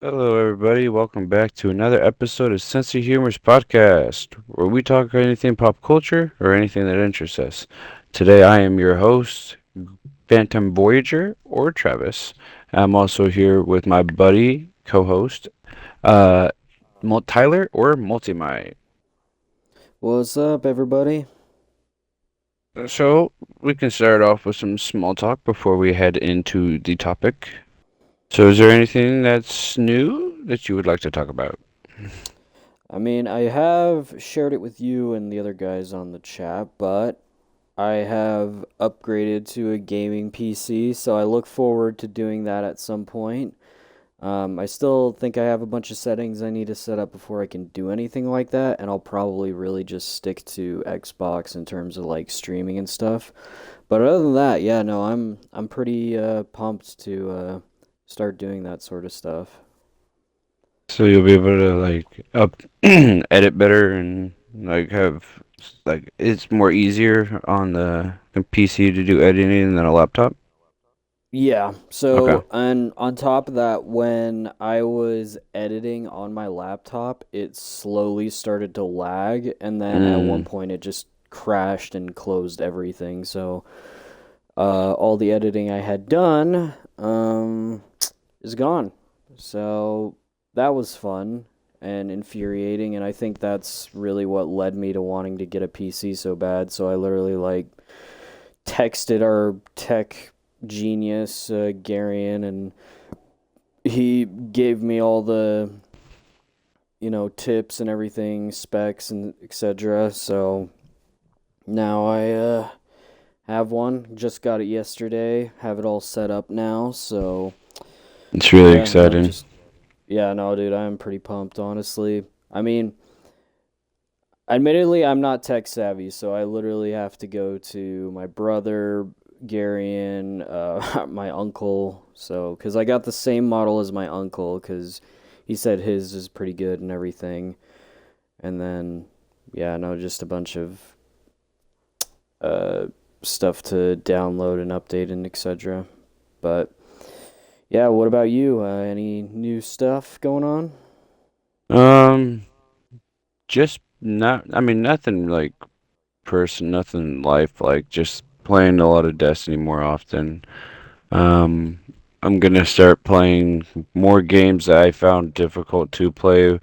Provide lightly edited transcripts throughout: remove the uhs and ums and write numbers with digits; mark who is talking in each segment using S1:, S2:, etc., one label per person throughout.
S1: Hello, everybody. Welcome back to another episode of Sense of Humor's podcast, where we talk anything pop culture or anything that interests us. Today, I am your host, Phantom Voyager or Travis. I'm also here with my buddy, co-host, uh, Tyler or Multimite.
S2: What's up, everybody?
S1: So we can start off with some small talk before we head into the topic. So, is there anything that's new that you would like to talk about?
S2: I have shared it with you and the other guys on the chat, but I have upgraded to a gaming PC, so I look forward to doing that at some point. I still think I have a bunch of settings I need to set up before I can do anything like that, and I'll probably really just stick to Xbox in terms of like streaming and stuff. But other than that, yeah, no, I'm pretty pumped to start doing that sort of stuff.
S1: So you'll be able to like up edit better and like have like it's more easier on the PC to do editing than a laptop.
S2: Yeah.
S1: Okay.
S2: And on top of that, when I was editing on my laptop, it slowly started to lag, and then at one
S1: Mm.
S2: point it just crashed and closed everything. So, all the editing I had done, is gone. So that was fun and infuriating, and I think that's really what led me to wanting to get a PC so bad. So I literally like texted our tech genius, Garion, and he gave me all the tips and everything, specs and etc. So now I have one. Just got it yesterday. Have it all set up now. So
S1: It's really
S2: yeah, no,
S1: exciting.
S2: just yeah, no, dude, I'm pretty pumped, honestly. I mean, admittedly, I'm not tech savvy, so I literally have to go to my brother, Garion, my uncle. So, because I got the same model as my uncle, because he said his is pretty good and everything. And then, yeah, no, just a bunch of uh, stuff to download and update and etc. But yeah, what about you? Any new stuff going on?
S1: Um, just not. I mean, nothing like nothing life like. Just playing a lot of Destiny more often. Um, I'm gonna start playing more games that I found difficult to play.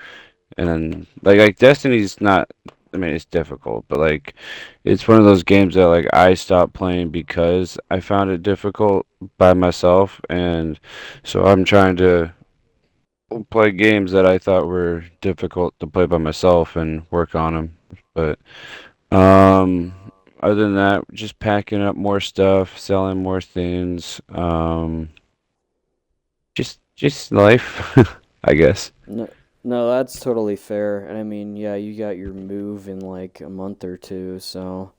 S1: And like Destiny's not, I mean it's difficult, but like it's one of those games that like I stopped playing because I found it difficult by myself, and so I'm trying to play games that I thought were difficult to play by myself and work on them. But um other than that, just packing up more stuff, selling more things, just life, I guess.
S2: No, no, that's totally fair. And I mean, yeah, you got your move in like a month or two, so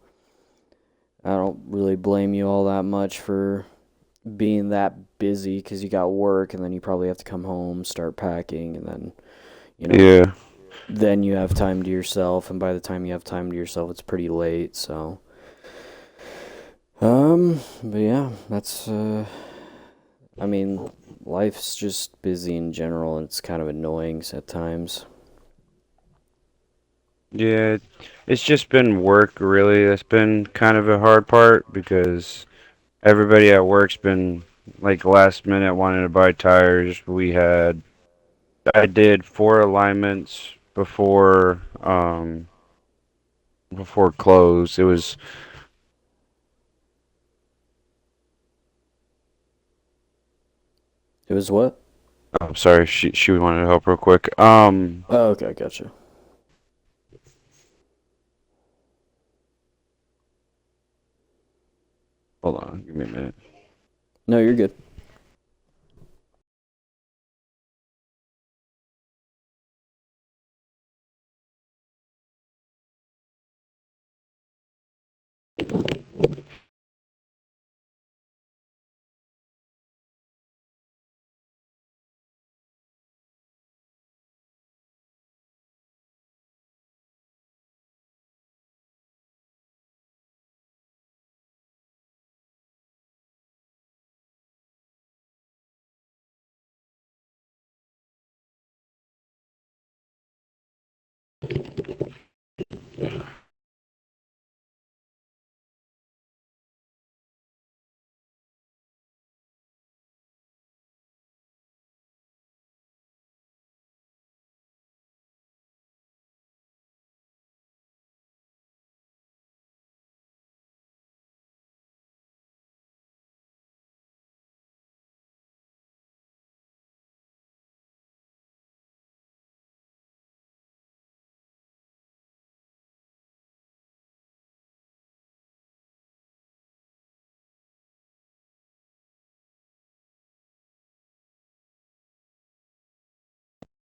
S2: I don't really blame you all that much for being that busy because you got work and then you probably have to come home, start packing, and then, you know,
S1: Yeah.
S2: then you have time to yourself. And by the time you have time to yourself, it's pretty late. So, but yeah, I mean, life's just busy in general and it's kind of annoying at times.
S1: Yeah, it's just been work really. That's been kind of a hard part because everybody at work's been like last minute wanting to buy tires. I did four alignments before close. It was
S2: It was what?
S1: I'm sorry, she wanted to help real quick.
S2: Oh, okay, gotcha.
S1: Hold on, give me a minute.
S2: No, you're good.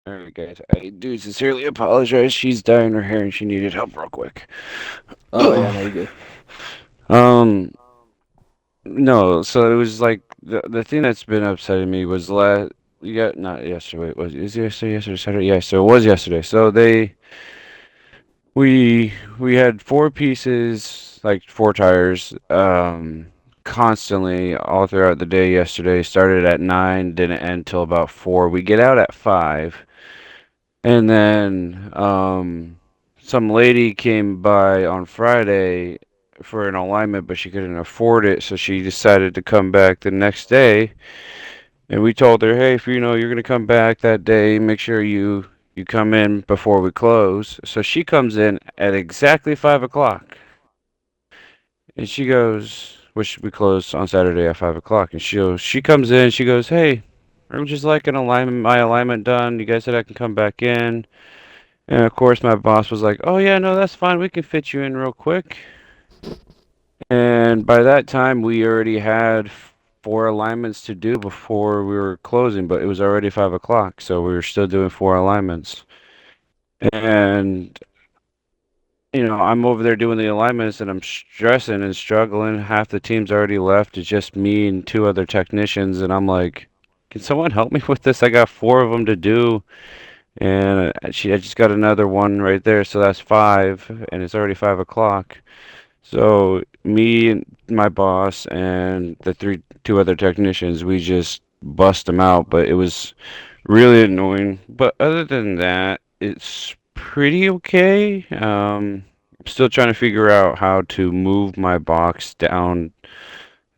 S1: All right, guys. I do sincerely apologize. She's dyeing her hair and she needed help real quick.
S2: Oh yeah, no, you're good.
S1: Um, no, so it was like the thing that's been upsetting me was yeah, not yesterday. Is it yesterday, Saturday? Yeah, so it was yesterday. So we had four pieces, like four tires, constantly all throughout the day yesterday. Started at 9, didn't end till about 4. We get out at 5. And then some lady came by on Friday for an alignment, but she couldn't afford it, so she decided to come back the next day. And we told her, hey, if you know you're gonna come back that day, make sure you come in before we close. So she comes in at exactly 5 o'clock, and she goes, which we close on Saturday at 5 o'clock. And she comes in, she goes, hey, I'm just like an alignment, my alignment done. You guys said I can come back in. And of course, my boss was like, "Oh yeah, no, that's fine. We can fit you in real quick." And by that time, we already had four alignments to do before we were closing, but it was already 5 o'clock, so we were still doing four alignments. And I'm over there doing the alignments, and I'm stressing and struggling. Half the team's already left. It's just me and two other technicians, and I'm like, "Can someone help me with this? I got four of them to do." And I just got another one right there, so that's five, and it's already 5 o'clock. So me and my boss and the two other technicians, we just bust them out, but it was really annoying. But other than that, it's pretty okay. I'm still trying to figure out how to move my box down,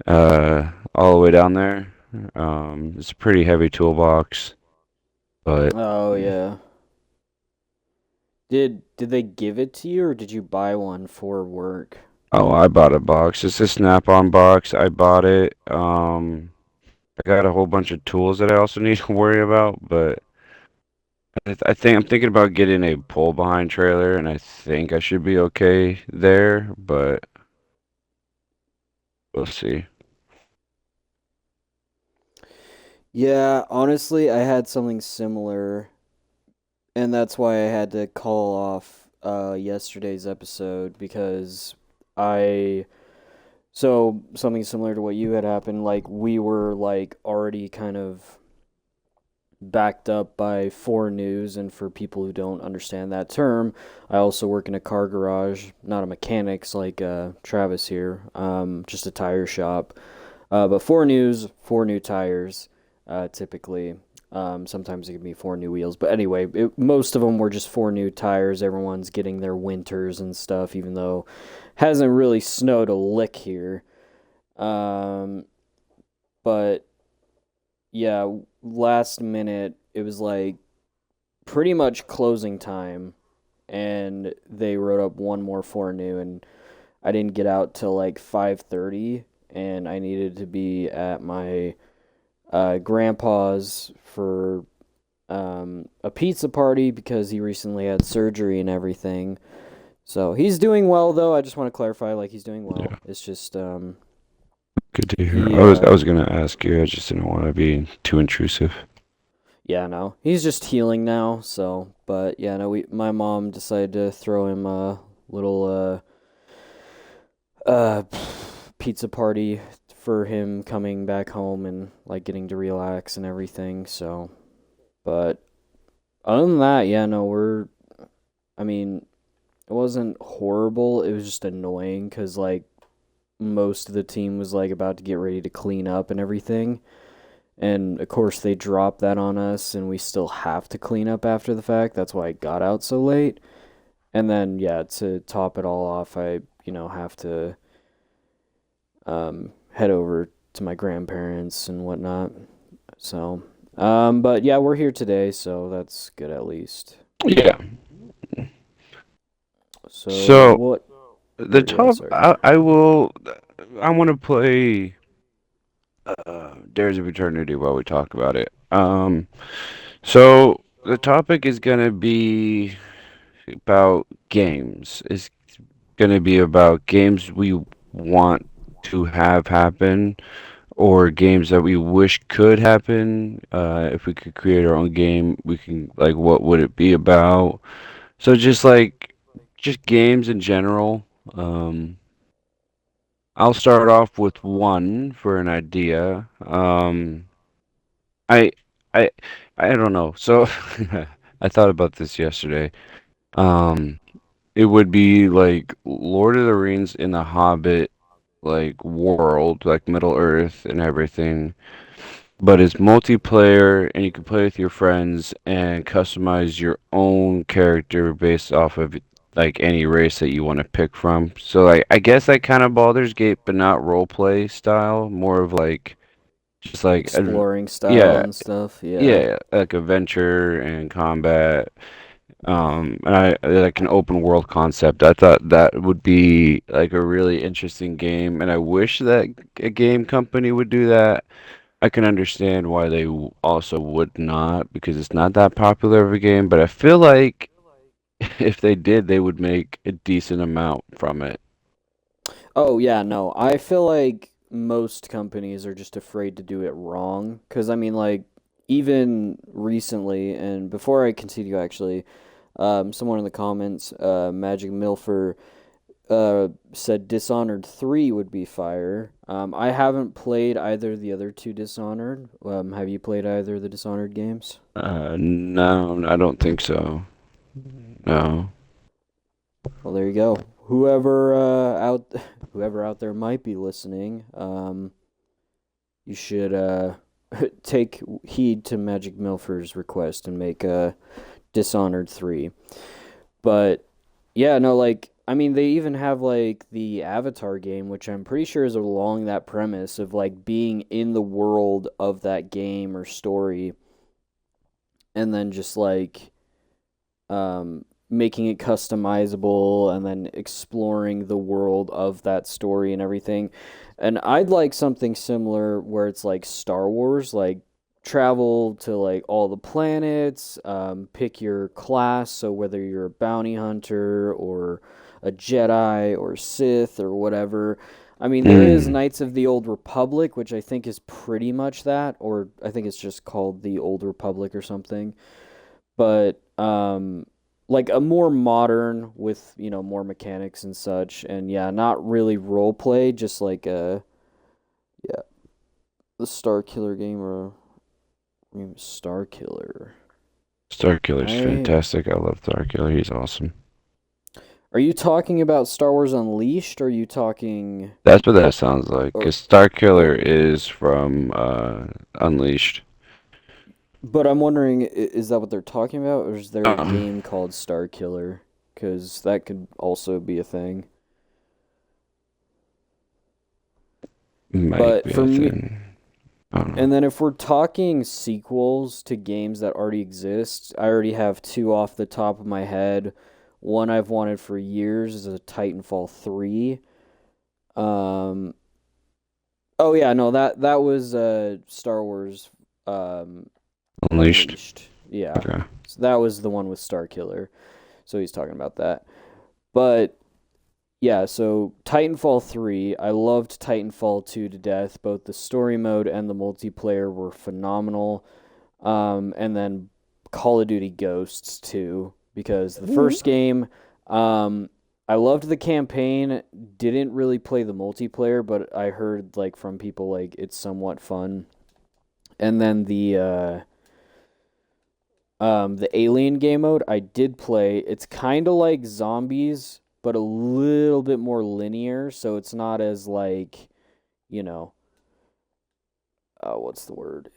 S1: all the way down there. It's a pretty heavy toolbox, but.
S2: Oh yeah. Did they give it to you or did you buy one for work?
S1: Oh, I bought a box. It's a Snap-on box. I bought it. I got a whole bunch of tools that I also need to worry about, but I think I'm thinking about getting a pull behind trailer, and I think I should be okay there, but we'll see.
S2: Yeah, honestly, I had something similar, and that's why I had to call off yesterday's episode because I so something similar to what you had happened, like we were like already kind of backed up by 4 News, and for people who don't understand that term, I also work in a car garage, not a mechanics like Travis here, just a tire shop. But 4 News, 4 new tires, typically. Sometimes it can be 4 new wheels, but anyway, most of them were just 4 new tires. Everyone's getting their winters and stuff, even though hasn't really snowed a lick here. Um, but yeah, last minute it was like pretty much closing time, and they wrote up one more 4 new, and I didn't get out till like 5:30, and I needed to be at my grandpa's for a pizza party because he recently had surgery and everything. So he's doing well though. I just want to clarify, like he's doing well.
S1: Yeah,
S2: It's just
S1: good to hear.
S2: he
S1: I was gonna ask you. I just didn't want to be too intrusive.
S2: yeah, no. He's just healing now, so but yeah, no, we my mom decided to throw him a little pizza party for him coming back home and like getting to relax and everything. So, but other than that, yeah, no, I mean, it wasn't horrible. It was just annoying cuz like most of the team was like about to get ready to clean up and everything. And of course they dropped that on us and we still have to clean up after the fact. That's why I got out so late. And then yeah, to top it all off, I have to head over to my grandparents and whatnot. So, but yeah, we're here today, so that's good at least.
S1: Yeah.
S2: So
S1: So
S2: what?
S1: the
S2: Or go ahead,
S1: top,
S2: sorry.
S1: I will. I want to play Dares of Eternity while we talk about it. So the topic is gonna be about games. It's gonna be about games we want to have happen, or games that we wish could happen. If we could create our own game, we can like, what would it be about? So just games in general. Um, I'll start off with one for an idea. I I I don't know. So I thought about this yesterday. Um, it would be like Lord of the Rings in the Hobbit like world, like Middle Earth and everything, but it's multiplayer and you can play with your friends and customize your own character based off of like any race that you want to pick from. So like I guess like kind of Baldur's Gate, but not role play style, more of like just like
S2: Exploring style
S1: yeah,
S2: and stuff. Yeah.
S1: yeah, like adventure and combat. And I like an open world concept. I thought that would be like a really interesting game, and I wish that a game company would do that. I can understand why they also would not because it's not that popular of a game, but I feel like if they did, they would make a decent amount from it.
S2: Oh yeah, no. I feel like most companies are just afraid to do it wrong. Cause I mean, like even recently, and before I continue, actually, someone in the comments, Magic Milfer, said Dishonored 3 would be fire. I haven't played either of the other two Dishonored. Have you played either of the Dishonored games?
S1: No, I don't think so. No.
S2: Well, there you go. Whoever whoever out there might be listening, you should take heed to Magic Milfer's request and make Dishonored 3. But yeah, no, like I mean, they even have like the Avatar game, which I'm pretty sure is along that premise of like being in the world of that game or story, and then just like making it customizable and then exploring the world of that story and everything. And I'd like something similar where it's like Star Wars, like travel to like all the planets, pick your class, so whether you're a bounty hunter or a Jedi or Sith or whatever. I mean, there is
S1: Mm.
S2: Knights of the Old Republic, which I think is pretty much that, or I think it's just called the Old Republic or something. But like a more modern with more mechanics and such, and yeah, not really role play, just like yeah, the Star Killer game or Star Killer.
S1: Starkiller's
S2: I
S1: fantastic. I love Starkiller. He's awesome.
S2: Are you talking about Star Wars Unleashed? Or are you talking
S1: That's what that sounds like.
S2: or
S1: Because Starkiller
S2: or?
S1: is from Unleashed.
S2: But I'm wondering, is that what they're talking about, or is there a
S1: Um,
S2: game called Star Killer? Because that could also be a thing.
S1: might
S2: But
S1: be
S2: for
S1: a
S2: me,
S1: thing. I don't know.
S2: and then if we're talking sequels to games that already exist, I already have two off the top of my head. One I've wanted for years is a Titanfall 3. Um oh yeah, no, that was Star Wars um
S1: Unleashed.
S2: Unleashed. Yeah.
S1: Okay.
S2: So that was the one with Star Killer. So he's talking about that. But yeah, so Titanfall 3, I loved Titanfall 2 to death. Both the story mode and the multiplayer were phenomenal. And then Call of Duty Ghosts too, because the first game, um, I loved the campaign. Didn't really play the multiplayer, but I heard like from people like it's somewhat fun. And then the Alien game mode I did play. It's kind of like Zombies, but a little bit more linear, so it's not as like, you know, what's the word?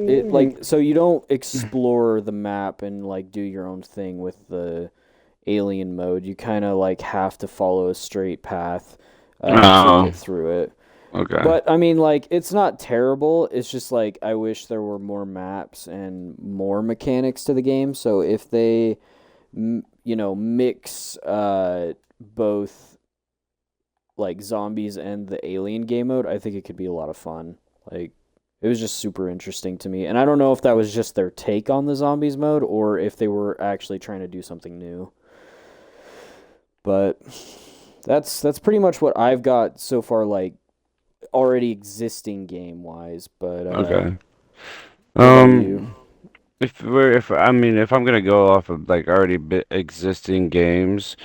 S2: it like
S1: Mm.
S2: so you don't explore the map and like do your own thing with the alien mode. You kind of like have to follow a straight path to
S1: Oh,
S2: get through it.
S1: okay.
S2: But I mean, like, it's not terrible. It's just like I wish there were more maps and more mechanics to the game. So if they, mix both like zombies and the alien game mode, I think it could be a lot of fun. Like, it was just super interesting to me. And I don't know if that was just their take on the zombies mode or if they were actually trying to do something new. But that's pretty much what I've got so far, like already existing game wise. But
S1: Okay.
S2: what about you?
S1: Um, if I mean, if I'm gonna go off of like already existing games,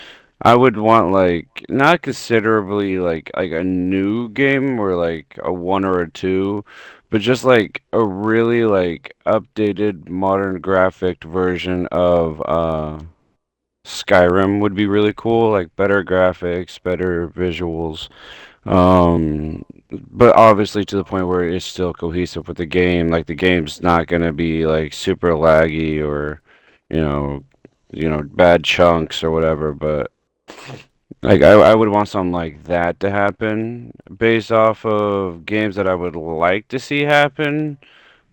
S1: I would want like not considerably like a new game or like a one or a two, but just like a really like updated modern graphic version of Skyrim would be really cool, like better graphics, better visuals. Um, but obviously to the point where it's still cohesive with the game. Like the game's not gonna be like super laggy or, you know, bad chunks or whatever. But like I would want something like that to happen based off of games that I would like to see happen,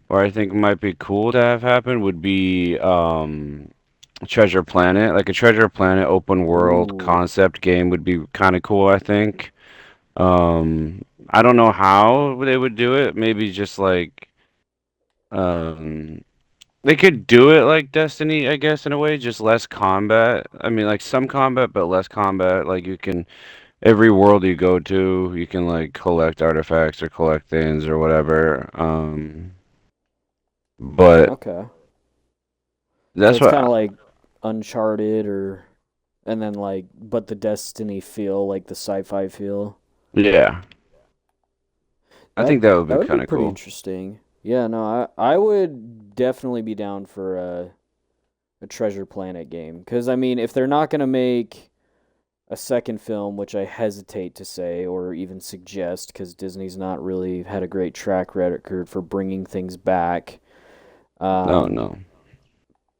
S1: or I think might be cool to have happen would be Treasure Planet. Like a Treasure Planet open world
S2: Ooh,
S1: concept game would be kind of cool, I think. I don't know how they would do it. Maybe just like um they could do it like Destiny, I guess, in a way, just less combat. I mean, like some combat, but less combat. Like you can every world you go to, you can like collect artifacts or collect things or whatever. But
S2: okay. So
S1: that's
S2: it's kind of
S1: what,
S2: like Uncharted or and then like but the Destiny feel, like the sci-fi feel.
S1: yeah. I
S2: That
S1: think that would
S2: that
S1: be
S2: would be
S1: kind of
S2: pretty
S1: cool.
S2: interesting. Yeah, no, I would definitely be down for a Treasure Planet game cuz I mean, if they're not going to make a second film, which I hesitate to say or even suggest cuz Disney's not really had a great track record for bringing things back.
S1: No,
S2: Um
S1: no.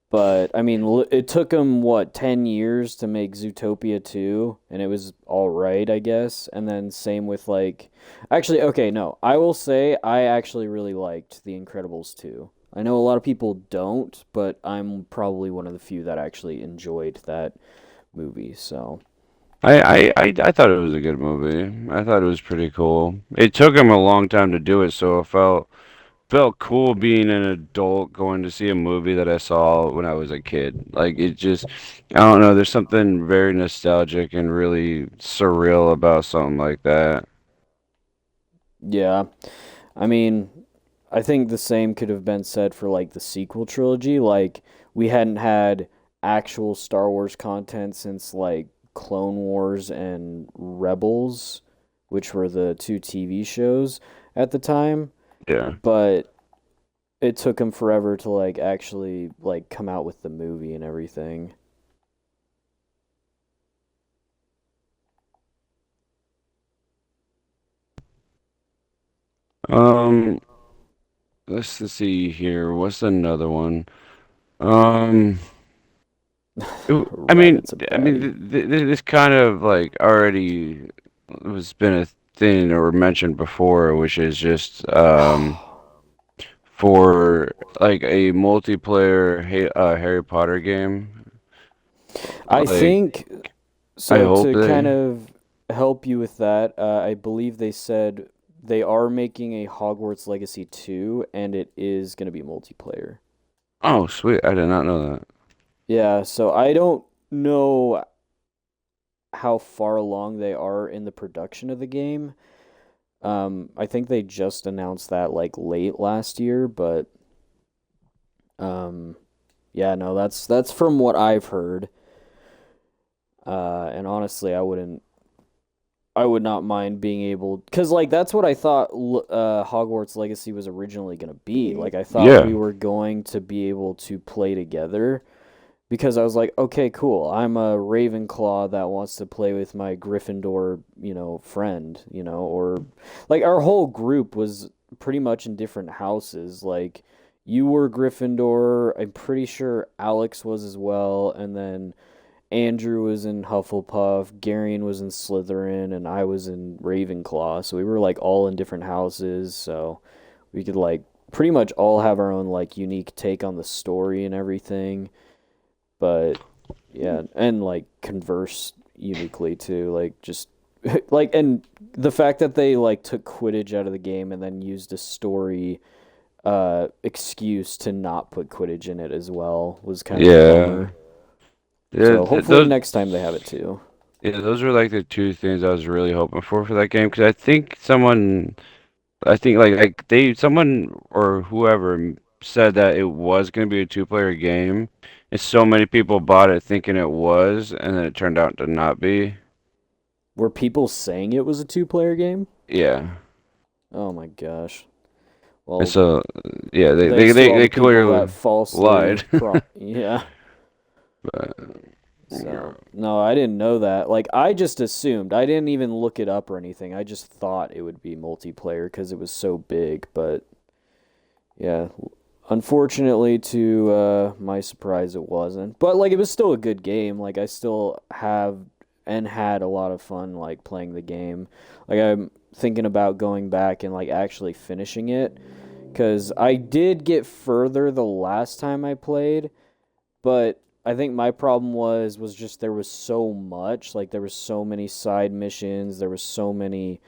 S2: But I mean, it took them what 10 years to make Zootopia 2, and it was all right, I guess. And then same with like, actually, okay, no, I will say I actually really liked The Incredibles 2. I know a lot of people don't, but I'm probably one of the few that actually enjoyed that movie. So
S1: I thought it was a good movie. I thought it was pretty cool. It took him a long time to do it, so it felt cool being an adult going to see a movie that I saw when I was a kid. Like it just, I don't know, there's something very nostalgic and really surreal about something like that.
S2: yeah, I mean, I think the same could have been said for like the sequel trilogy. Like we hadn't had actual Star Wars content since like Clone Wars and Rebels, which were the two TV shows at the time,
S1: Yeah.
S2: but it took them forever to like actually like come out with the movie and everything.
S1: Um, let's see here. What's another one? Um, I mean,
S2: Rabbit's a baddie.
S1: this kind of like already was been a thing or mentioned before, which is just for like a multiplayer Harry Potter game.
S2: I
S1: Like,
S2: think
S1: I
S2: so.
S1: hope
S2: To kind
S1: they.
S2: of help you with that, I believe they said they are making a Hogwarts Legacy 2, and it is going to be multiplayer.
S1: Oh, sweet! I did not know that.
S2: Yeah, so I don't know how far along they are in the production of the game. I think they just announced that like late last year, but um, yeah, no, that's from what I've heard. And honestly, I would not mind being able, because like that's what I thought Hogwarts Legacy was originally going to be. Like I thought we
S1: Yeah,
S2: were going to be able to play together because I was like, okay, cool. I'm a Ravenclaw that wants to play with my Gryffindor, friend, or like our whole group was pretty much in different houses. Like you were Gryffindor, I'm pretty sure Alex was as well, and then Andrew was in Hufflepuff, Garion was in Slytherin, and I was in Ravenclaw. So we were like all in different houses, so we could like pretty much all have our own like unique take on the story and everything. But yeah, and like converse uniquely too, like just like and the fact that they like took Quidditch out of the game and then used a story excuse to not put Quidditch in it as well was kind of a
S1: Yeah.
S2: bummer.
S1: Yeah,
S2: So hopefully
S1: those
S2: next time they have it too.
S1: yeah, those were like the two things I was really hoping for that game because I think like they someone or whoever said that it was going to be a two-player game, and so many people bought it thinking it was, and then it turned out to not be.
S2: Were people saying it was a two-player game?
S1: Yeah.
S2: Oh my gosh.
S1: And
S2: Well,
S1: so yeah,
S2: thanks to all
S1: they
S2: the people that
S1: clearly
S2: falsely
S1: lied.
S2: yeah.
S1: But
S2: So, no, I didn't know that. Like, I just assumed. I didn't even look it up or anything. I just thought it would be multiplayer because it was so big. But, yeah, unfortunately, to my surprise, it wasn't. But, like, it was still a good game. Like, I still have and had a lot of fun, like, playing the game. Like, I'm thinking about going back and, like, actually finishing it. Because I did get further the last time I played, but I think my problem was just there was so much, like there was so many side missions, there was so many,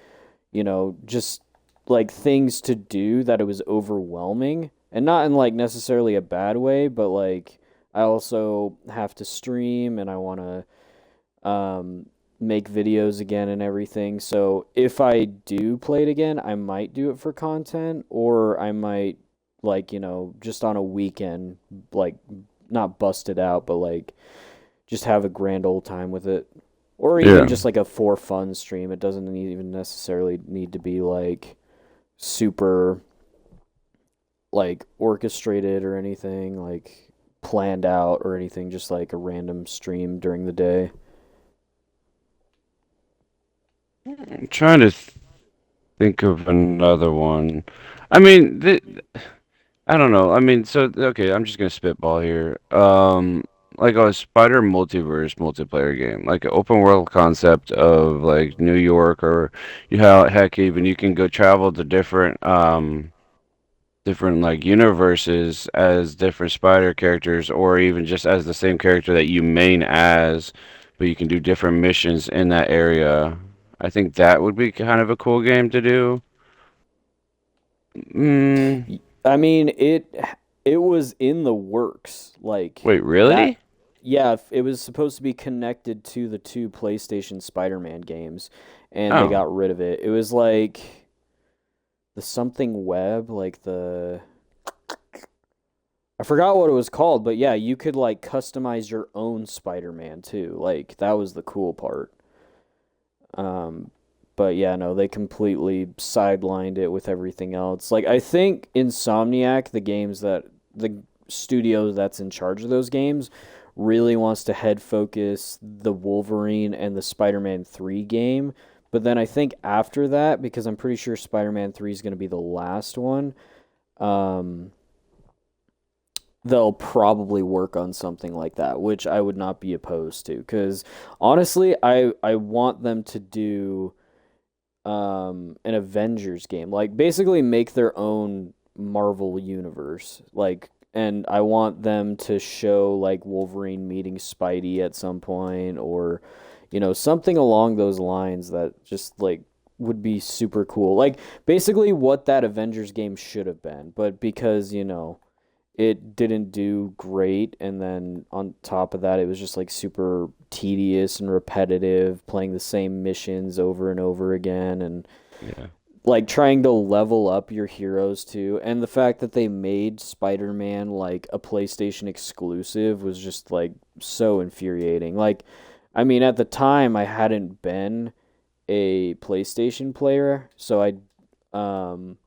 S2: just like things to do that it was overwhelming. And not in like necessarily a bad way, but like I also have to stream and I want to make videos again and everything. So if I do play it again, I might do it for content or I might like, just on a weekend like not bust it out, but like just have a grand old time with it. Or even
S1: yeah.
S2: just like a for fun stream. It doesn't even necessarily need to be like super like orchestrated or anything, like planned out or anything, just like a random stream during the day.
S1: I'm trying to think of another one. I mean, I don't know. I mean, so okay, I'm just gonna spitball here. Like a Spider Multiverse multiplayer game, like an open world concept of like New York or heck even you can go travel to different like universes as different Spider characters or even just as the same character that you main as, but you can do different missions in that area. I think that would be kind of a cool game to do. Mm,
S2: I mean, it was in the works. Like
S1: wait,
S2: that
S1: really?
S2: yeah, it was supposed to be connected to the two PlayStation Spider-Man games and they
S1: Oh.
S2: got rid of it. It was like the something web, like the I forgot what it was called, but yeah, you could like customize your own Spider-Man too. Like that was the cool part. Um, but yeah, no, they completely sidelined it with everything else. Like I think Insomniac, the studio that's in charge of those games, really wants to head focus the Wolverine and the Spider-Man 3 game. But then I think after that, because I'm pretty sure Spider-Man 3 is going to be the last one, um, they'll probably work on something like that, which I would not be opposed to. Because honestly, I want them to do an Avengers game, like basically make their own Marvel universe, like. And I want them to show like Wolverine meeting Spidey at some point, or something along those lines that just like would be super cool. Like basically what that Avengers game should have been, but because it didn't do great, and then on top of that it was just like super tedious and repetitive, playing the same missions over and over again, and
S1: Yeah.
S2: like trying to level up your heroes too. And the fact that they made Spider-Man like a PlayStation exclusive was just like so infuriating. Like I mean, at the time I hadn't been a PlayStation player, so um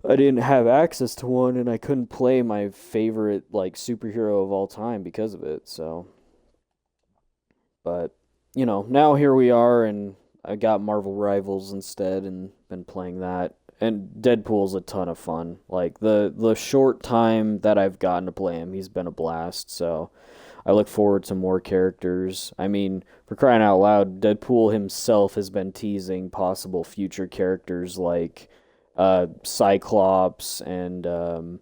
S2: I didn't have access to one, and I couldn't play my favorite like superhero of all time because of it. So, but now here we are, and I got Marvel Rivals instead, and been playing that. And Deadpool's a ton of fun. Like the short time that I've gotten to play him, he's been a blast. So I look forward to more characters. I mean, for crying out loud, Deadpool himself has been teasing possible future characters like Cyclops and oh,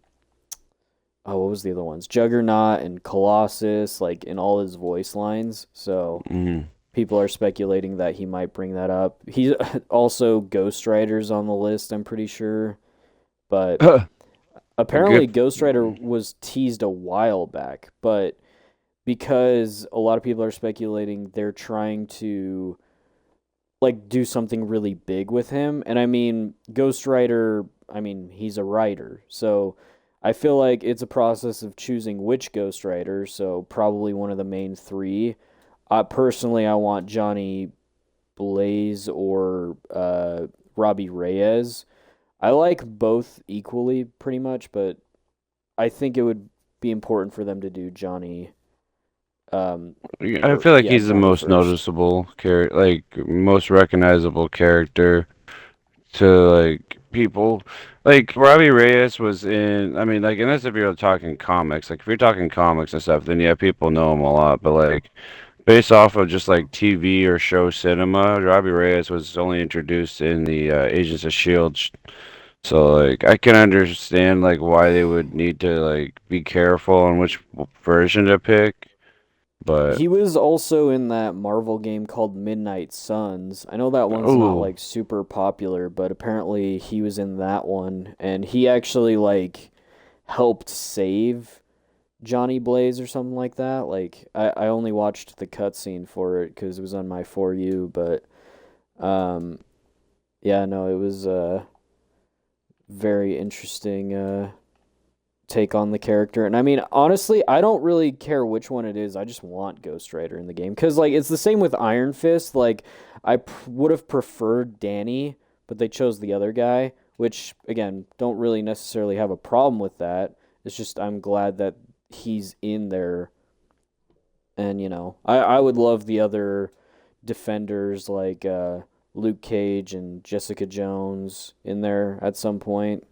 S2: what was the other ones? Juggernaut and Colossus, like in all his voice lines. So
S1: Mm.
S2: people are speculating that he might bring that up. He's also Ghost Rider's on the list, I'm pretty sure. But apparently
S1: Good.
S2: Ghost Rider was teased a while back, but because a lot of people are speculating they're trying to like do something really big with him. And I mean, Ghost Rider, I mean, he's a writer. So I feel like it's a process of choosing which Ghost Rider, so probably one of the main three. Personally, I want Johnny Blaze or Robbie Reyes. I like both equally, pretty much, but I think it would be important for them to do Johnny.
S1: I feel like
S2: Yeah,
S1: he's the
S2: Johnny
S1: most
S2: first.
S1: noticeable character, like most recognizable character to like people. Like Robbie Reyes was in, I mean, like unless if you're talking comics, like if you're talking comics and stuff, then yeah, people know him a lot. But like based off of just like TV or show cinema, Robbie Reyes was only introduced in the Agents of Shield. So like I can understand like why they would need to like be careful on which version to pick. But
S2: He was also in that Marvel game called Midnight Suns. I know that one's not
S1: oh,
S2: like super popular, but apparently he was in that one and he actually like helped save Johnny Blaze or something like that. Like I only watched the cutscene for it because it was on my For You, but um yeah, no, it was very interesting take on the character. And I mean, honestly, I don't really care which one it is. I just want Ghost Rider in the game because like it's the same with Iron Fist. Like would have preferred Danny, but they chose the other guy, which again, don't really necessarily have a problem with that. It's just I'm glad that he's in there. And I would love the other defenders like Luke Cage and Jessica Jones in there at some point.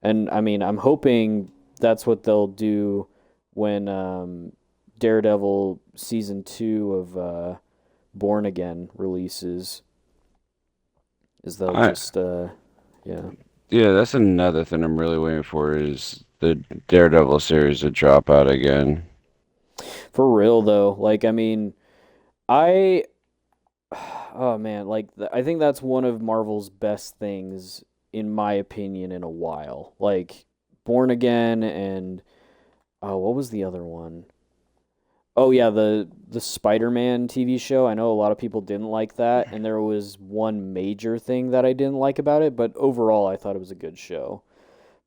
S2: And I mean, I'm hoping that's what they'll do when Daredevil season 2 of Born Again releases. Is they'll
S1: I
S2: just yeah.
S1: yeah, that's another thing I'm really waiting for is the Daredevil series to drop out again.
S2: For real though, like I mean, I oh man, like I think that's one of Marvel's best things in my opinion in a while. Like Born Again and oh, what was the other one? Oh yeah, the Spider-Man TV show. I know a lot of people didn't like that, and there was one major thing that I didn't like about it, but overall I thought it was a good show.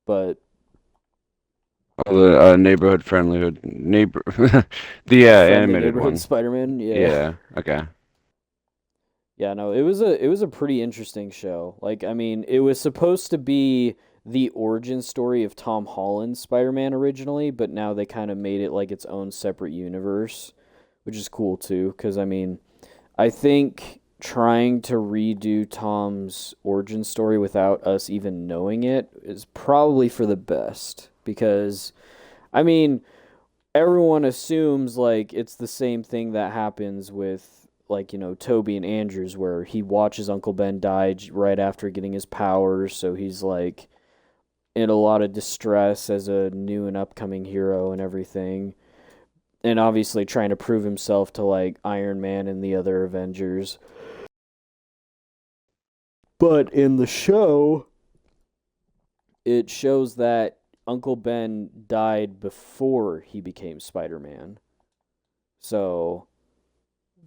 S2: But
S1: Oh, the neighborhood friendlyhood neighbor the
S2: Friendly
S1: animated
S2: Neighborhood
S1: one.
S2: Spider-Man, yeah.
S1: Yeah, okay.
S2: Yeah, no, it was a pretty interesting show. Like, I mean, it was supposed to be the origin story of Tom Holland's Spider-Man originally, but now they kind of made it like its own separate universe, which is cool too, because I mean, I think trying to redo Tom's origin story without us even knowing it is probably for the best because I mean, everyone assumes like it's the same thing that happens with like Toby and Andrews where he watches Uncle Ben die right after getting his powers, so he's like in a lot of distress as a new and upcoming hero and everything. And obviously trying to prove himself to like Iron Man and the other Avengers. But in the show, it shows that Uncle Ben died before he became Spider-Man. So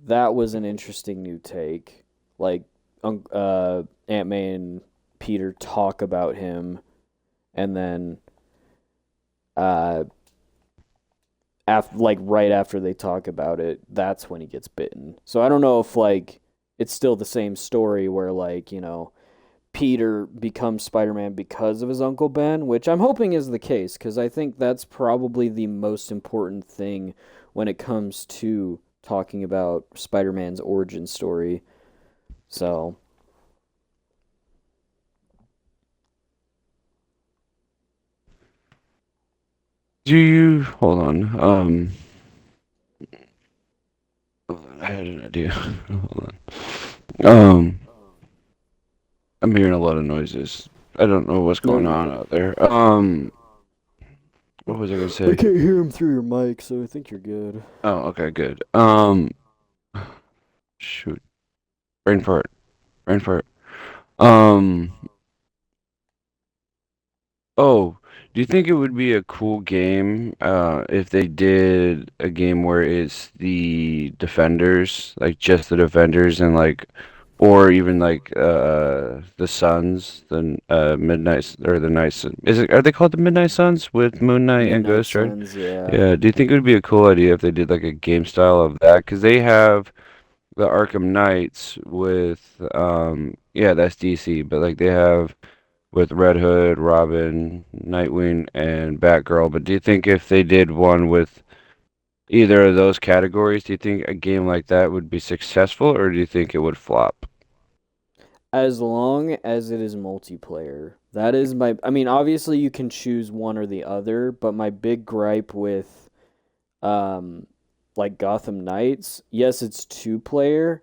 S2: that was an interesting new take. Like, Aunt May and Peter talk about him, and then, uh, like right after they talk about it, that's when he gets bitten. So I don't know if like it's still the same story where like Peter becomes Spider-Man because of his Uncle Ben, which I'm hoping is the case because I think that's probably the most important thing when it comes to talking about Spider-Man's origin story. So,
S1: do you hold on? I had an idea. Hold on. I'm hearing a lot of noises. I don't know what's
S2: No,
S1: going
S2: you're
S1: on
S2: good.
S1: out there. What was I gonna
S2: I
S1: say?
S2: can't hear him through your mic, so I think you're good.
S1: Oh, okay, good. Shoot, brain fart, brain fart. Um, oh, do you think it would be a cool game, if they did a game where it's the defenders, like just the defenders, and like, or even like the Suns, the Midnight or the Night is it? Are they called the Midnight Suns with Moon Knight and
S2: Midnight
S1: Ghost Rider?
S2: Suns, yeah.
S1: Yeah. Do you think it would be a cool idea if they did like a game style of that? Because they have the Arkham Knights with yeah, that's DC, but like they have with Red Hood, Robin, Nightwing, and Batgirl. But do you think if they did one with either of those categories, do you think a game like that would be successful, or do you think it would flop?
S2: As long as it is multiplayer. That is my. I mean, obviously you can choose one or the other, but my big gripe with, um, like Gotham Knights, yes, it's two player,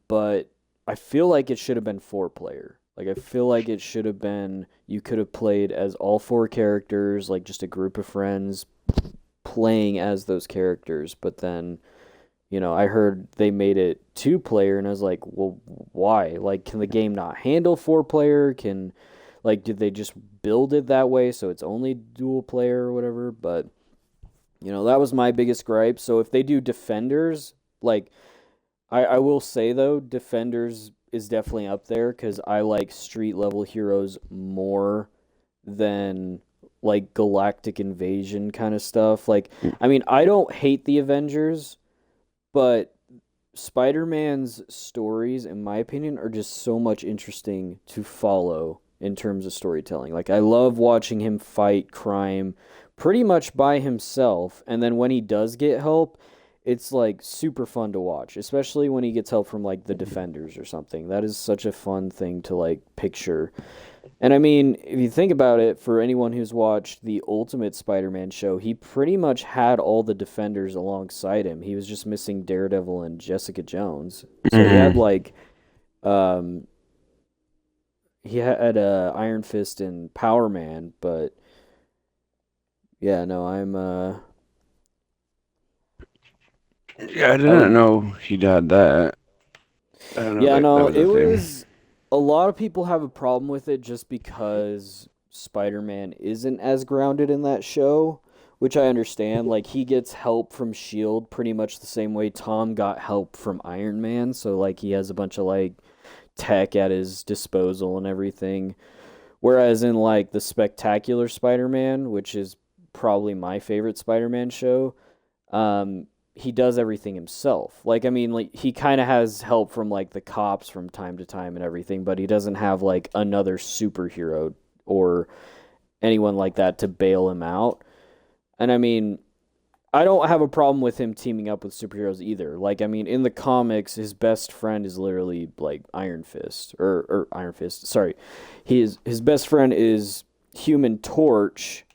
S2: but I feel like it should have been four player. Like I feel like it should have been you could have played as all four characters, like just a group of friends playing as those characters, but then I heard they made it two player, and I was like, well, why? Like, can the game not handle four player? Did they just build it that way so it's only dual player or whatever? But, that was my biggest gripe. So if they do Defenders, like, I will say though, Defenders is definitely up there because I like street level heroes more than like Galactic Invasion kind of stuff. Like, I mean, I don't hate the Avengers, but Spider-Man's stories, in my opinion, are just so much interesting to follow in terms of storytelling. Like I love watching him fight crime pretty much by himself, and then when he does get help, it's like super fun to watch, especially when he gets help from like the Defenders or something. That is such a fun thing to like picture. And I mean, if you think about it, for anyone who's watched the Ultimate Spider-Man show, he pretty much had all the Defenders alongside him. He was just missing Daredevil and Jessica Jones. So he had
S1: Hmm.
S2: like um he had Iron Fist and Power Man, but yeah, no,
S1: Yeah, I
S2: I
S1: didn't
S2: would
S1: know he'd had that. I don't know
S2: yeah,
S1: that
S2: no,
S1: was
S2: it
S1: a thing.
S2: was a lot of people have a problem with it just because Spider-Man isn't as grounded in that show, which I understand. Like he gets help from Shield pretty much the same way Tom got help from Iron Man, so like he has a bunch of like tech at his disposal and everything. Whereas in like the Spectacular Spider-Man, which is probably my favorite Spider-Man show, he does everything himself. Like I mean, like he kind of has help from like the cops from time to time and everything, but he doesn't have like another superhero or anyone like that to bail him out. And I mean, I don't have a problem with him teaming up with superheroes either. Like I mean, in the comics, his best friend is literally like Iron Fist or Iron Fist. Sorry, his best friend is Human Torch,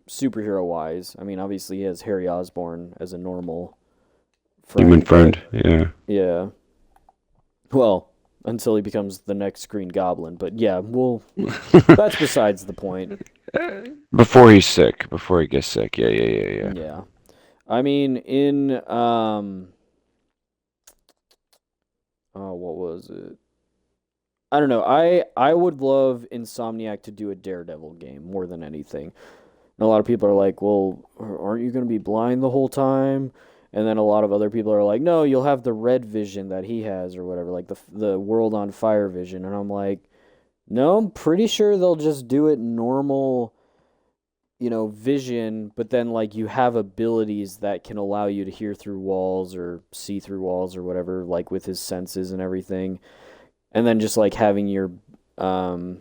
S2: superhero wise. I mean, obviously he has Harry Osborn as a normal
S1: Human
S2: friend, but
S1: friend. Yeah.
S2: yeah. Well, until he becomes the next Green Goblin, but yeah, well, that's besides the point.
S1: Before he's sick. Before he gets sick. Yeah, yeah, yeah, yeah.
S2: Yeah. I mean, in oh, what was it? I don't know. I would love Insomniac to do a Daredevil game more than anything. And a lot of people are like, "Well, aren't you going to be blind the whole time?" And then a lot of other people are like, "No, you'll have the red vision that he has or whatever, like the world on fire vision." And I'm like, "No, I'm pretty sure they'll just do it normal, vision, but then like you have abilities that can allow you to hear through walls or see through walls or whatever, like with his senses and everything." And then just like having your um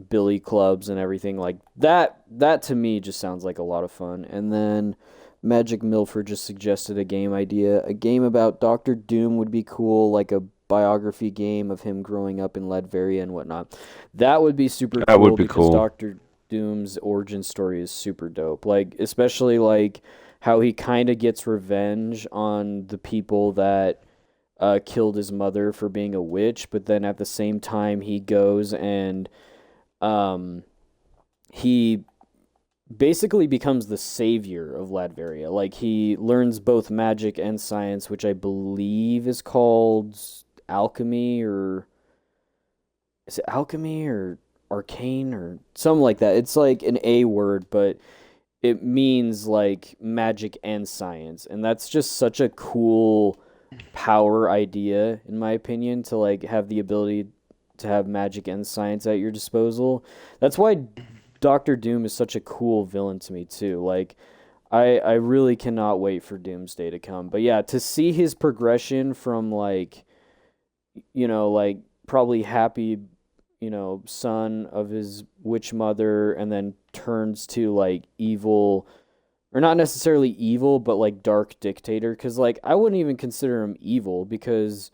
S2: billy clubs and everything like that to me just sounds like a lot of fun. And then Magic Milford just suggested a game idea. A game about Doctor Doom would be cool, like a biography game of him growing up in Latveria and whatnot. That would be super
S1: That would
S2: cool
S1: be
S2: because
S1: cool.
S2: Doom's origin story is super dope. Like especially like how he kind of gets revenge on the people that killed his mother for being a witch, but then at the same time he goes and um, he basically becomes the savior of Latveria. Like he learns both magic and science, which I believe is called alchemy or is it alchemy or arcane or something like that. It's like an A word, but it means like magic and science. And that's just such a cool power idea in my opinion to like have the ability to have magic and science at your disposal. That's why Doctor Doom is such a cool villain to me too. Like I really cannot wait for Doomsday to come. But yeah, to see his progression from like like probably happy, son of his witch mother and then turns to like evil or not necessarily evil, but like dark dictator cuz like I wouldn't even consider him evil because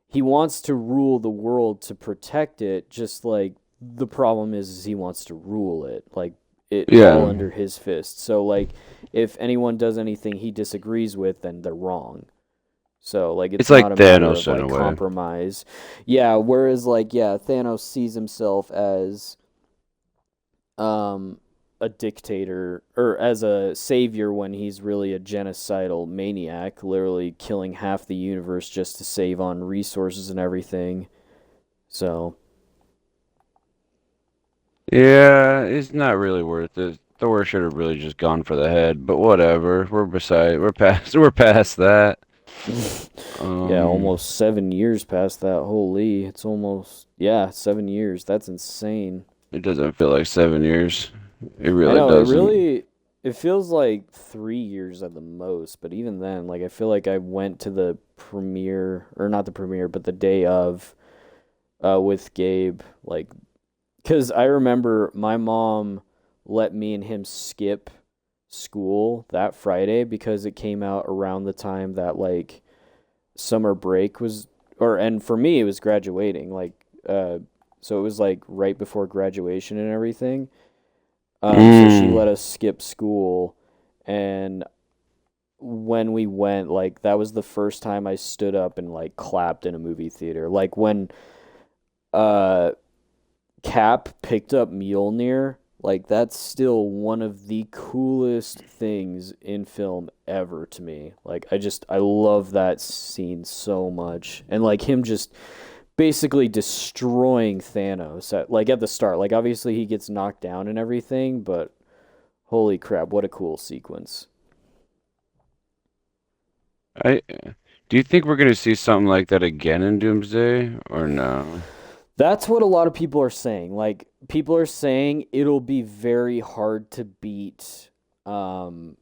S2: he wants to rule the world to protect it, just like the problem is he wants to rule it, like it all
S1: Yeah.
S2: under his fist. So like if anyone does anything he disagrees with, then they're wrong. So like it's
S1: It's
S2: not
S1: like
S2: a matter of
S1: Thanos in
S2: like
S1: a way.
S2: compromise. Yeah, whereas like yeah, Thanos sees himself as um a dictator or as a savior when he's really a genocidal maniac, literally killing half the universe just to save on resources and everything. So,
S1: Yeah, it's not really worth it. Thor should have really just gone for the head, but whatever. We're past that.
S2: yeah,
S1: Um,
S2: almost 7 years past that. Holy, it's almost, yeah, 7 years. That's insane.
S1: it doesn't feel like 7 years. It
S2: I
S1: really
S2: know,
S1: doesn't.
S2: it feels like 3 years at the most, but even then, like, I feel like I went to the premiere, or not the premiere, but the day of, with Gabe, like, because I remember my mom let me and him skip school that Friday because it came out around the time that, like, summer break was and for me it was graduating so it was like right before graduation and everything. So she
S1: Mm.
S2: let us skip school, and when we went, like that was the first time I stood up and like clapped in a movie theater. Like when uh Cap picked up Mjolnir, like that's still one of the coolest things in film ever to me. Like I love that scene so much. And like him just basically destroying Thanos at the start. Like obviously he gets knocked down and everything, but holy crap, what a cool sequence.
S1: I do you think we're gonna see something like that again in Doomsday or no?
S2: That's what a lot of people are saying. Like people are saying it'll be very hard to beat um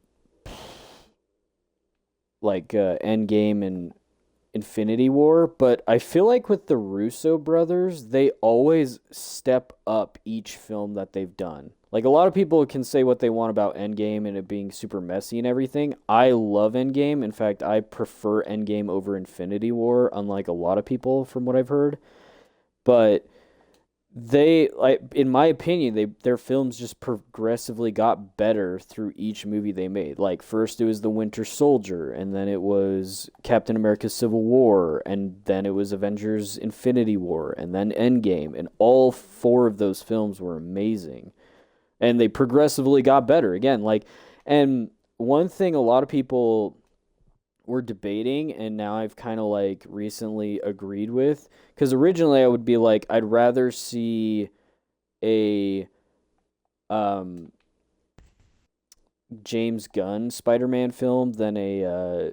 S2: Endgame and Infinity War, but I feel like with the Russo brothers, they always step up each film that they've done. Like a lot of people can say what they want about Endgame and it being super messy and everything. I love Endgame. In fact, I prefer Endgame over Infinity War, unlike a lot of people from what I've heard. But they like in my opinion their films just progressively got better through each movie they made. Like first it was The Winter Soldier, and then it was Captain America Civil War, and then it was Avengers Infinity War, and then Endgame, and all four of those films were amazing, and they progressively got better again. Like, and one thing a lot of people were debating, and now I've kind of like recently agreed with, because originally I would be like I'd rather see a um James Gunn Spider-Man film than a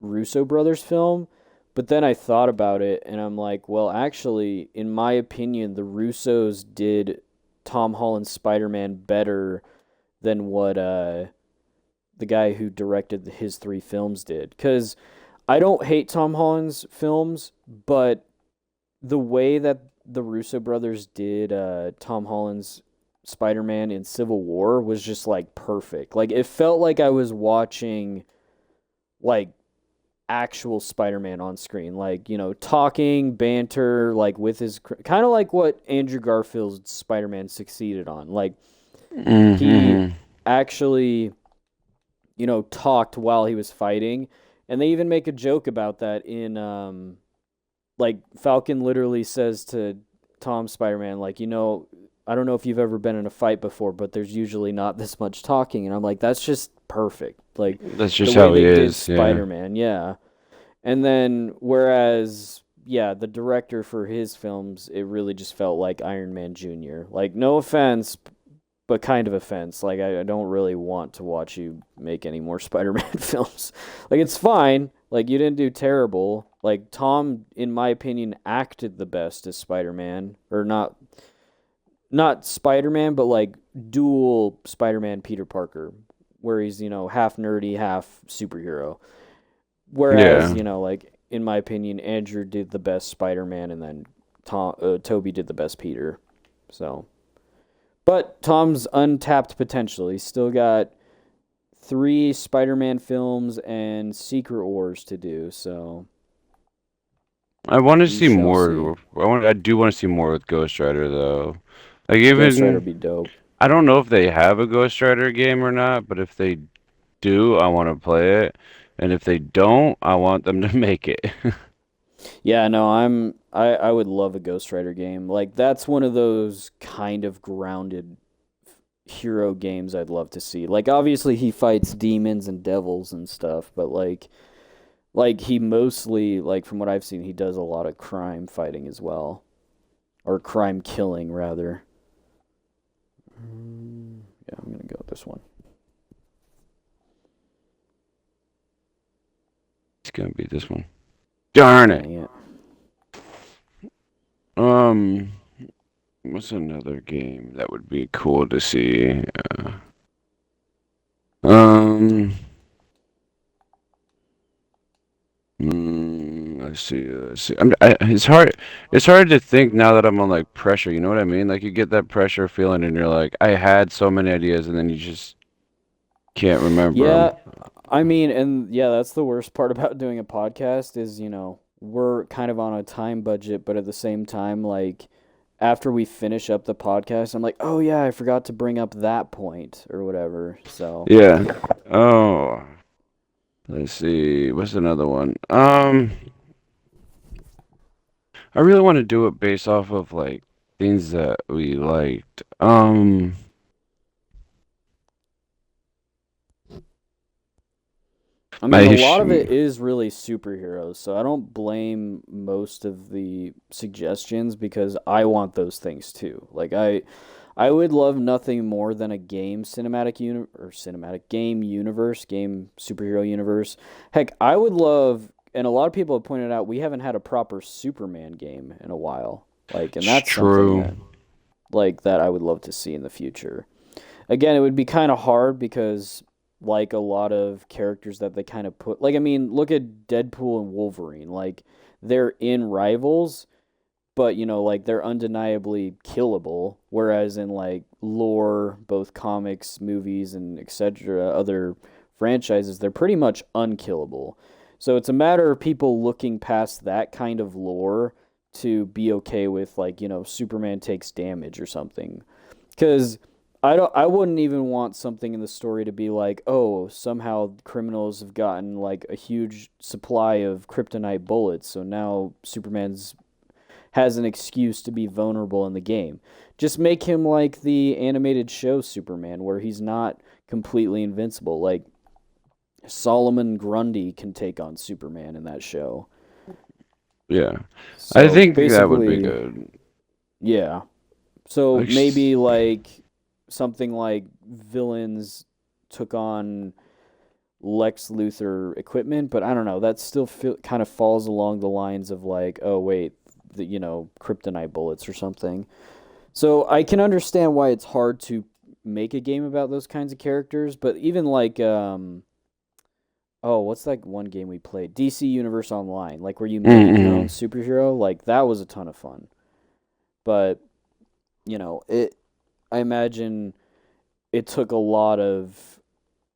S2: Russo brothers film. But then I thought about it and I'm like, well, actually, in my opinion, the Russos did Tom Holland's Spider-Man better than what the guy who directed his three films did. Cuz I don't hate Tom Holland's films, but the way that the Russo brothers did Tom Holland's Spider-Man in Civil War was just like perfect. Like it felt like I was watching like actual Spider-Man on screen, like, talking, banter, like with his kind of like what Andrew Garfield's Spider-Man succeeded on. Like he
S1: Mm-hmm.
S2: actually, talked while he was fighting, and they even make a joke about that in like Falcon literally says to Tom Spider-Man, like, I don't know if you've ever been in a fight before, but there's usually not this much talking, and I'm like, that's just perfect. Like
S1: That's
S2: the
S1: just
S2: way
S1: how he
S2: they did
S1: is. Yeah.
S2: Spider-Man, yeah. And then whereas yeah, the director for his films, it really just felt like Iron Man Jr. Like no offense, but kind of offense. Like I don't really want to watch you make any more Spider-Man films. Like it's fine. Like you didn't do terrible. Like Tom, in my opinion, acted the best as Spider-Man, or not Spider-Man, but like dual Spider-Man Peter Parker, where he's half nerdy, half superhero. Whereas
S1: Yeah.
S2: like in my opinion, Andrew did the best Spider-Man, and then Toby did the best Peter. So, but Tom's untapped potential. He's still got three Spider-Man films and Secret Wars to do. So
S1: I want to
S2: we
S1: see
S2: shall see.
S1: more. I do want to see more with Ghost Rider though. Like
S2: Ghost Rider
S1: even
S2: would be dope.
S1: I don't know if they have a Ghost Rider game or not, but if they do, I want to play it. And if they don't, I want them to make it.
S2: Yeah, no, I would love a Ghost Rider game. Like that's one of those kind of grounded hero games I'd love to see. Like obviously he fights demons and devils and stuff, but like he mostly, like from what I've seen, he does a lot of crime fighting as well, or crime killing rather. Yeah, I'm gonna go with this one.
S1: It's gonna be this one. Darn it.
S2: Dang it.
S1: Um, what's another game that would be cool to see? Um, let's see. Let's see. It's hard. It's hard to think now that I'm on like pressure. You know what I mean? Like you get that pressure feeling, and you're like, I had so many ideas, and then you just can't remember them.
S2: Yeah, I mean, and yeah, that's the worst part about doing a podcast is, we're kind of on a time budget, but at the same time, like after we finish up the podcast, I'm like, oh yeah, I forgot to bring up that point or whatever. So,
S1: Yeah. Oh, let's see. What's another one? I really want to do it based off of like things that we liked.
S2: I
S1: My
S2: mean, a lot of
S1: issue.
S2: it is really superheroes, so I don't blame most of the suggestions because I want those things too. Like I would love nothing more than a game cinematic game universe, game superhero universe. Heck, I would love, and a lot of people have pointed out we haven't had a proper Superman game in a while. Like, and
S1: It's
S2: that's something
S1: true.
S2: that I would love to see in the future. Again, it would be kind of hard because like a lot of characters that they kind of put, like, I mean, look at Deadpool and Wolverine. Like they're in rivals, but like they're undeniably killable, whereas in like lore, both comics, movies, and etc., other franchises, they're pretty much unkillable. So it's a matter of people looking past that kind of lore to be okay with, like, Superman takes damage or something. Because I wouldn't even want something in the story to be like, oh, somehow criminals have gotten like a huge supply of kryptonite bullets, so now Superman's has an excuse to be vulnerable in the game. Just make him like the animated show Superman, where he's not completely invincible. Like Solomon Grundy can take on Superman in that show.
S1: Yeah. I
S2: So
S1: think that would be
S2: basically,
S1: good.
S2: yeah. So
S1: Like,
S2: maybe like something like villains took on Lex Luthor equipment, but I don't know. That still kind of falls along the lines of like, oh wait, the kryptonite bullets or something. So I can understand why it's hard to make a game about those kinds of characters, but even like oh, what's that one game we played? DC Universe Online, like where you made your own
S1: mm-hmm.
S2: superhero, like that was a ton of fun. But, it I imagine it took a lot of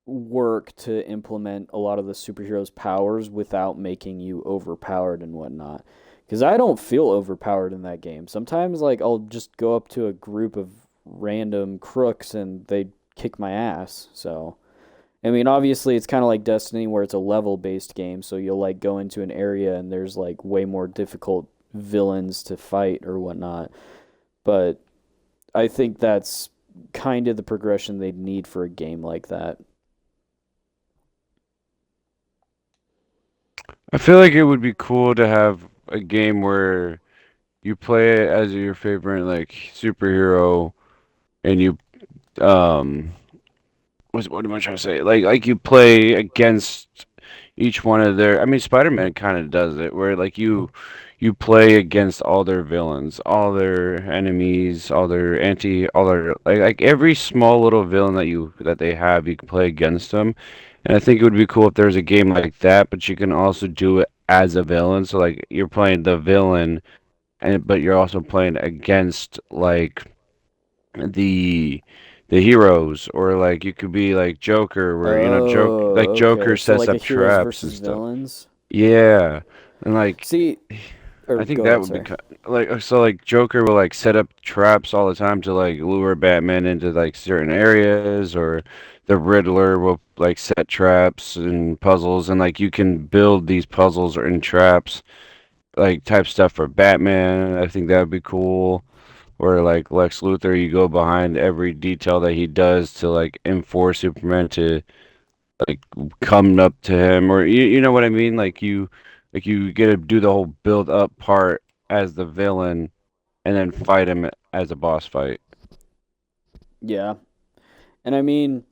S2: work to implement a lot of the superheroes' powers without making you overpowered and whatnot. Because I don't feel overpowered in that game. Sometimes, like, I'll just go up to a group of random crooks and they kick my ass. So, I mean, obviously, it's kind of like Destiny where it's a level based game. So you'll, like, go into an area and there's, like, way more difficult villains to fight or whatnot. But I think that's kind of the progression they'd need for a game like that.
S1: I feel like it would be cool to have a game where you play it as your favorite like superhero and you um what am I trying to say? Like you play against each one of their I mean Spider-Man kind of does it where like you play against all their villains, all their enemies, all their like every small little villain that they have, you can play against them. And I think it would be cool if there's a game like that, but you can also do it as a villain. So like you're playing the villain and but you're also playing against like the the heroes or like you could be like Joker where like
S2: Oh,
S1: Joker
S2: okay. So
S1: sets
S2: like a
S1: up
S2: heroes
S1: traps and
S2: versus
S1: stuff.
S2: villains.
S1: Yeah. And like
S2: See, or
S1: I think
S2: go
S1: that
S2: ahead,
S1: would be
S2: sorry.
S1: like so like Joker will like set up traps all the time to like lure Batman into like certain areas or the Riddler will like set traps and puzzles and like you can build these puzzles or in traps like type stuff for Batman. I think that would be cool. Or like Lex Luthor, you go behind every detail that he does to like enforce Superman to like come up to him, or you know what I mean? Like you get to do the whole build up part as the villain, and then fight him as a boss fight.
S2: Yeah. And I mean,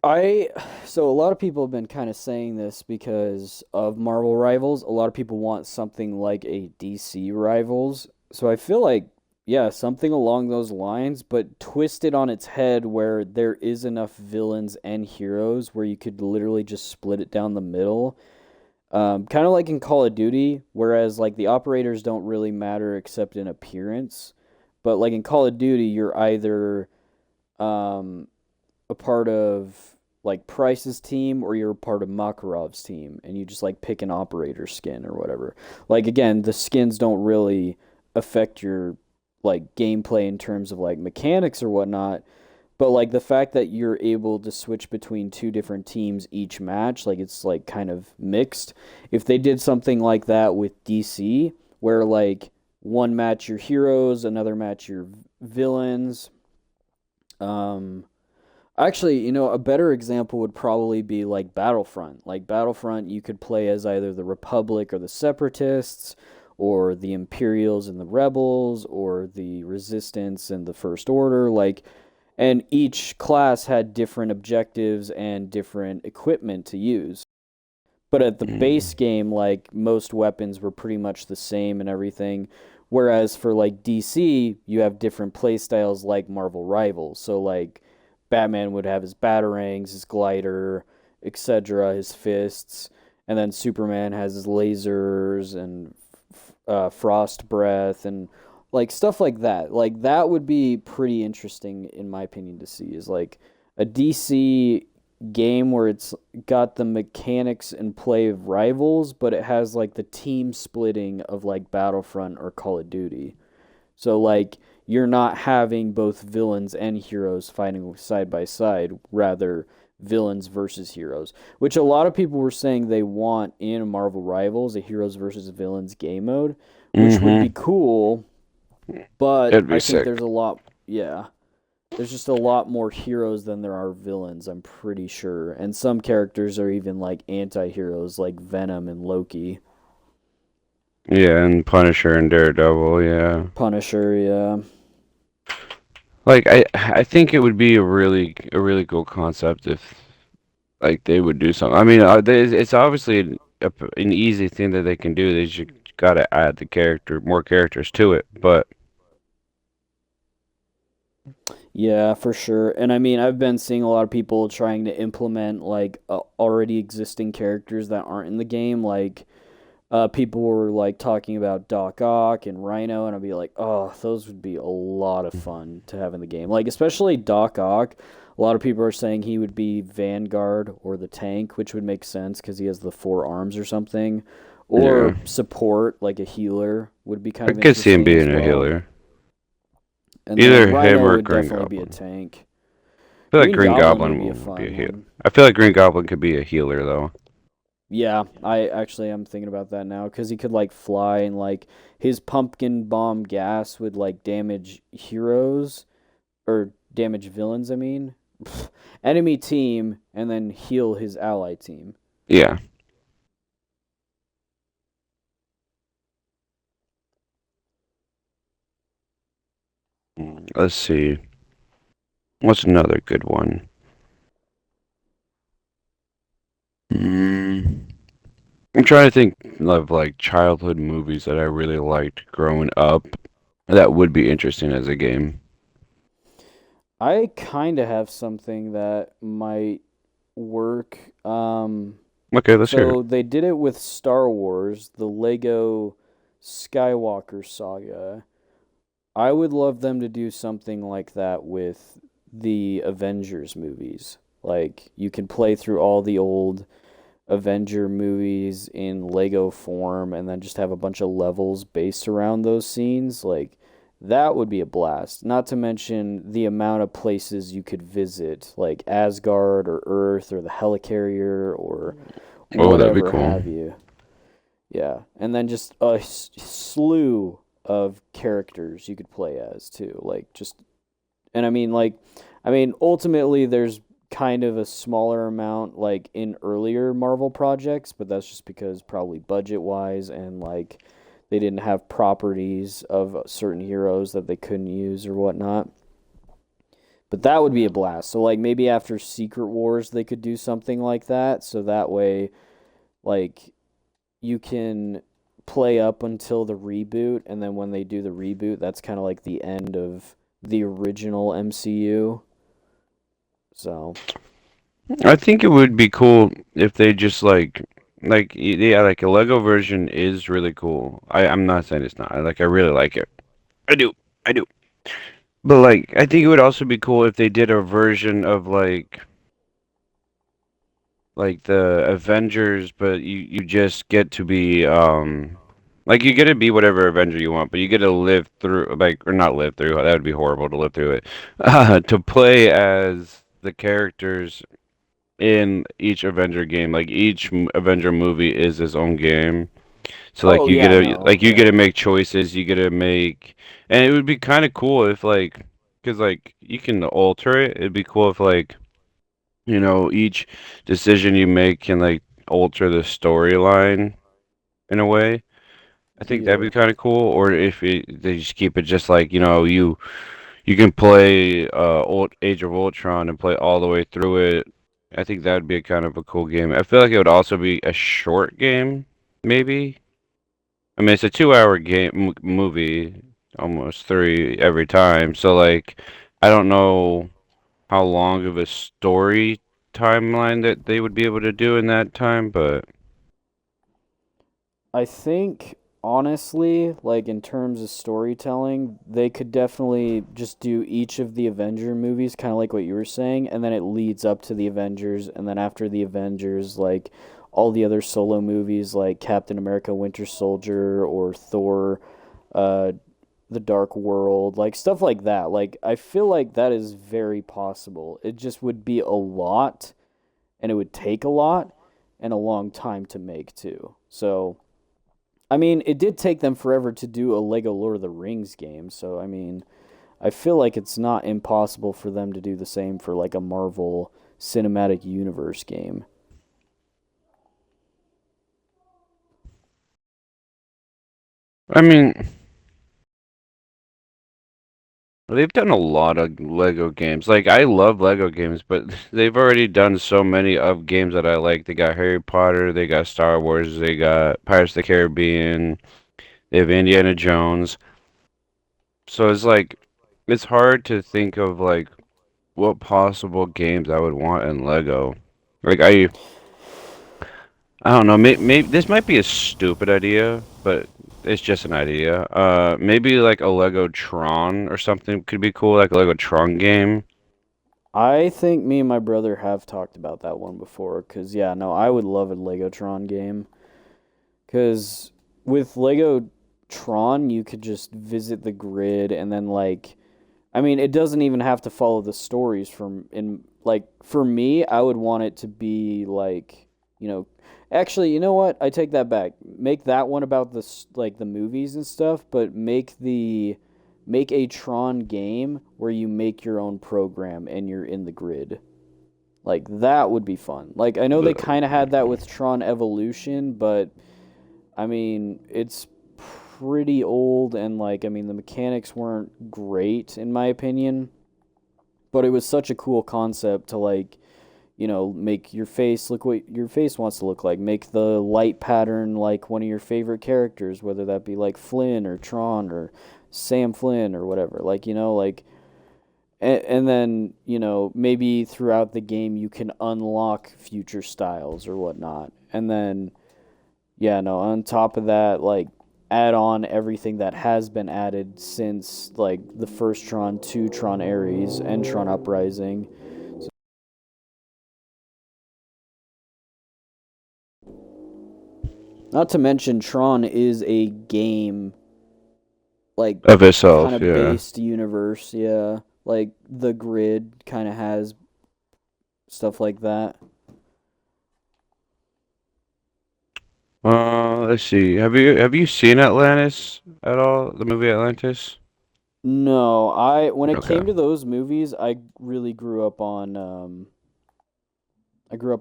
S2: I so a lot of people have been kind of saying this because of Marvel Rivals. A lot of people want something like a DC Rivals. So I feel like yeah, something along those lines, but twisted on its head where there is enough villains and heroes where you could literally just split it down the middle. Kind of like in Call of Duty, whereas like the operators don't really matter except in appearance. But like in Call of Duty, you're either um, a part of like Price's team or you're a part of Makarov's team, and you just like pick an operator skin or whatever. Like again, the skins don't really affect your like gameplay in terms of like mechanics or whatnot, but like the fact that you're able to switch between two different teams each match, like it's like kind of mixed. If they did something like that with DC, where like one match your heroes, another match your villains, um, actually, a better example would probably be like Battlefront. Like Battlefront, you could play as either the Republic or the Separatists, or the Imperials and the Rebels, or the Resistance and the First Order. Like, and each class had different objectives and different equipment to use. But at the base
S1: Mm.
S2: game, like most weapons were pretty much the same and everything. Whereas for like DC, you have different playstyles like Marvel Rivals. So like Batman would have his batarangs, his glider, etc., his fists, and then Superman has his lasers and frost breath and like stuff like that. Like that would be pretty interesting in my opinion to see is like a DC game where it's got the mechanics and play of Rivals, but it has like the team splitting of like Battlefront or Call of Duty. So like you're not having both villains and heroes fighting side by side, rather villains versus heroes, which a lot of people were saying they want in Marvel Rivals, a heroes versus villains game mode, which would be
S1: Mm-hmm.
S2: cool, but
S1: It'd be
S2: I think
S1: sick.
S2: there's a lot, yeah, there's just a lot more heroes than there are villains, I'm pretty sure. And some characters are even like anti-heroes like Venom and Loki.
S1: Yeah, and Punisher and Daredevil, yeah.
S2: Punisher, yeah.
S1: Like I think it would be a really cool concept if like they would do something. I mean, it's obviously an easy thing that they can do. They just gotta add more characters to it. But
S2: Yeah, for sure. And I mean, I've been seeing a lot of people trying to implement like already existing characters that aren't in the game. Like, people were like talking about Doc Ock and Rhino, and I'd be like, oh, those would be a lot of fun to have in the game. Like, especially Doc Ock. A lot of people are saying he would be Vanguard or the tank, which would make sense because he has the four arms or something.
S1: Yeah.
S2: Or support, like a healer, would be kind
S1: I
S2: of
S1: could see him
S2: interesting as
S1: being a
S2: well.
S1: healer.
S2: And then
S1: Either him
S2: Rhino
S1: or
S2: would
S1: Green
S2: definitely be a
S1: Goblin.
S2: tank.
S1: I feel like
S2: Green
S1: Green
S2: Goblin would
S1: Goblin
S2: be a
S1: would be a
S2: fun
S1: healer.
S2: one.
S1: I feel like Green Goblin could be a healer though.
S2: Yeah, I actually am thinking about that now because he could like fly and like his pumpkin bomb gas would like damage heroes or damage villains, I mean, enemy team, and then heal his ally team.
S1: Yeah. Let's see. What's another good one? Mm, I'm trying to think of like childhood movies that I really liked growing up that would be interesting as a game.
S2: I kind of have something that might work.
S1: Okay, let's hear it.
S2: So they did it with Star Wars, the Lego Skywalker saga. I would love them to do something like that with the Avengers movies. Like you can play through all the old Avenger movies in Lego form and then just have a bunch of levels based around those scenes. Like that would be a blast. Not to mention the amount of places you could visit, like Asgard or Earth or the Helicarrier or
S1: Oh, that'd be
S2: whatever
S1: cool.
S2: have you. Yeah, and then just a slew of characters you could play as too. Like just and I mean ultimately there's kind of a smaller amount like in earlier Marvel projects, but that's just because probably budget-wise and like they didn't have properties of certain heroes that they couldn't use or whatnot. But that would be a blast. So like maybe after Secret Wars they could do something like that so that way like you can play up until the reboot, and then when they do the reboot, that's kind of like the end of the original MCU. So,
S1: I think it would be cool if they just like yeah, like a Lego version is really cool. I'm not saying it's not. I really like it. I do. I do. But like I think it would also be cool if they did a version of like the Avengers, but you just get to be like you get to be whatever Avenger you want, but you get to live through like or not live through. That would be horrible to live through it. To play as the characters in each Avenger game. Like each Avenger movie is its own game. So like
S2: oh
S1: you get
S2: yeah,
S1: to
S2: no,
S1: you get
S2: yeah,
S1: to make choices. You get to make, and it would be kind of cool if like, cause like you can alter it. It'd be cool if like each decision you make can like alter the storyline in a way. I think that'd
S2: yeah.
S1: be kind of cool. Or if they just keep it just like you can play old Age of Ultron and play all the way through it. I think that'd be a kind of a cool game. I feel like it would also be a short game, maybe. I mean, it's a 2 hour game movie, almost three every time. So like, I don't know how long of a story timeline that they would be able to do in that time, but
S2: I think honestly, like in terms of storytelling, they could definitely just do each of the Avenger movies, kind of like what you were saying, and then it leads up to the Avengers, and then after the Avengers, like all the other solo movies, like Captain America: Winter Soldier or Thor, uh, The Dark World, like stuff like that. Like I feel like that is very possible. It just would be a lot, and it would take a lot and a long time to make too. So I mean, it did take them forever to do a Lego Lord of the Rings game, so I mean, I feel like it's not impossible for them to do the same for like a Marvel Cinematic Universe game.
S1: I mean, they've done a lot of Lego games. Like I love Lego games, but they've already done so many of games that I like. They got Harry Potter, they got Star Wars, they got Pirates of the Caribbean, they have Indiana Jones. So it's like it's hard to think of like what possible games I would want in Lego. Like I don't know. Maybe this might be a stupid idea, but it's just an idea. Maybe like a Lego Tron or something could be cool, like a Lego Tron game.
S2: I think me and my brother have talked about that one before. Cause yeah, no, I would love a Lego Tron game. Cause with Lego Tron, you could just visit the grid and then like, I mean, it doesn't even have to follow the stories from in like for me, I would want it to be like, you know, actually, you know what? I take that back. Make that one about like the movies and stuff, but make a Tron game where you make your own program and you're in the grid. Like that would be fun. Like I know they
S1: The-
S2: kind of had that with Tron Evolution, but I mean, it's pretty old and like I mean the mechanics weren't great in my opinion, but it was such a cool concept to like, make your face look what your face wants to look like. Make the light pattern like one of your favorite characters, whether that be like Flynn or Tron or Sam Flynn or whatever. Like, like and then, maybe throughout the game you can unlock future styles or whatnot. And then yeah, no, on top of that, like add on everything that has been added since like the first Tron, 2 Tron Ares, and Tron Uprising. Not to mention Tron is a game like
S1: of
S2: kind
S1: itself,
S2: of
S1: yeah.
S2: based universe, yeah. Like the grid kind of has stuff like that.
S1: Let's see. Have you seen Atlantis at all? The movie Atlantis?
S2: No, I when it
S1: Okay.
S2: came to those movies, I really grew up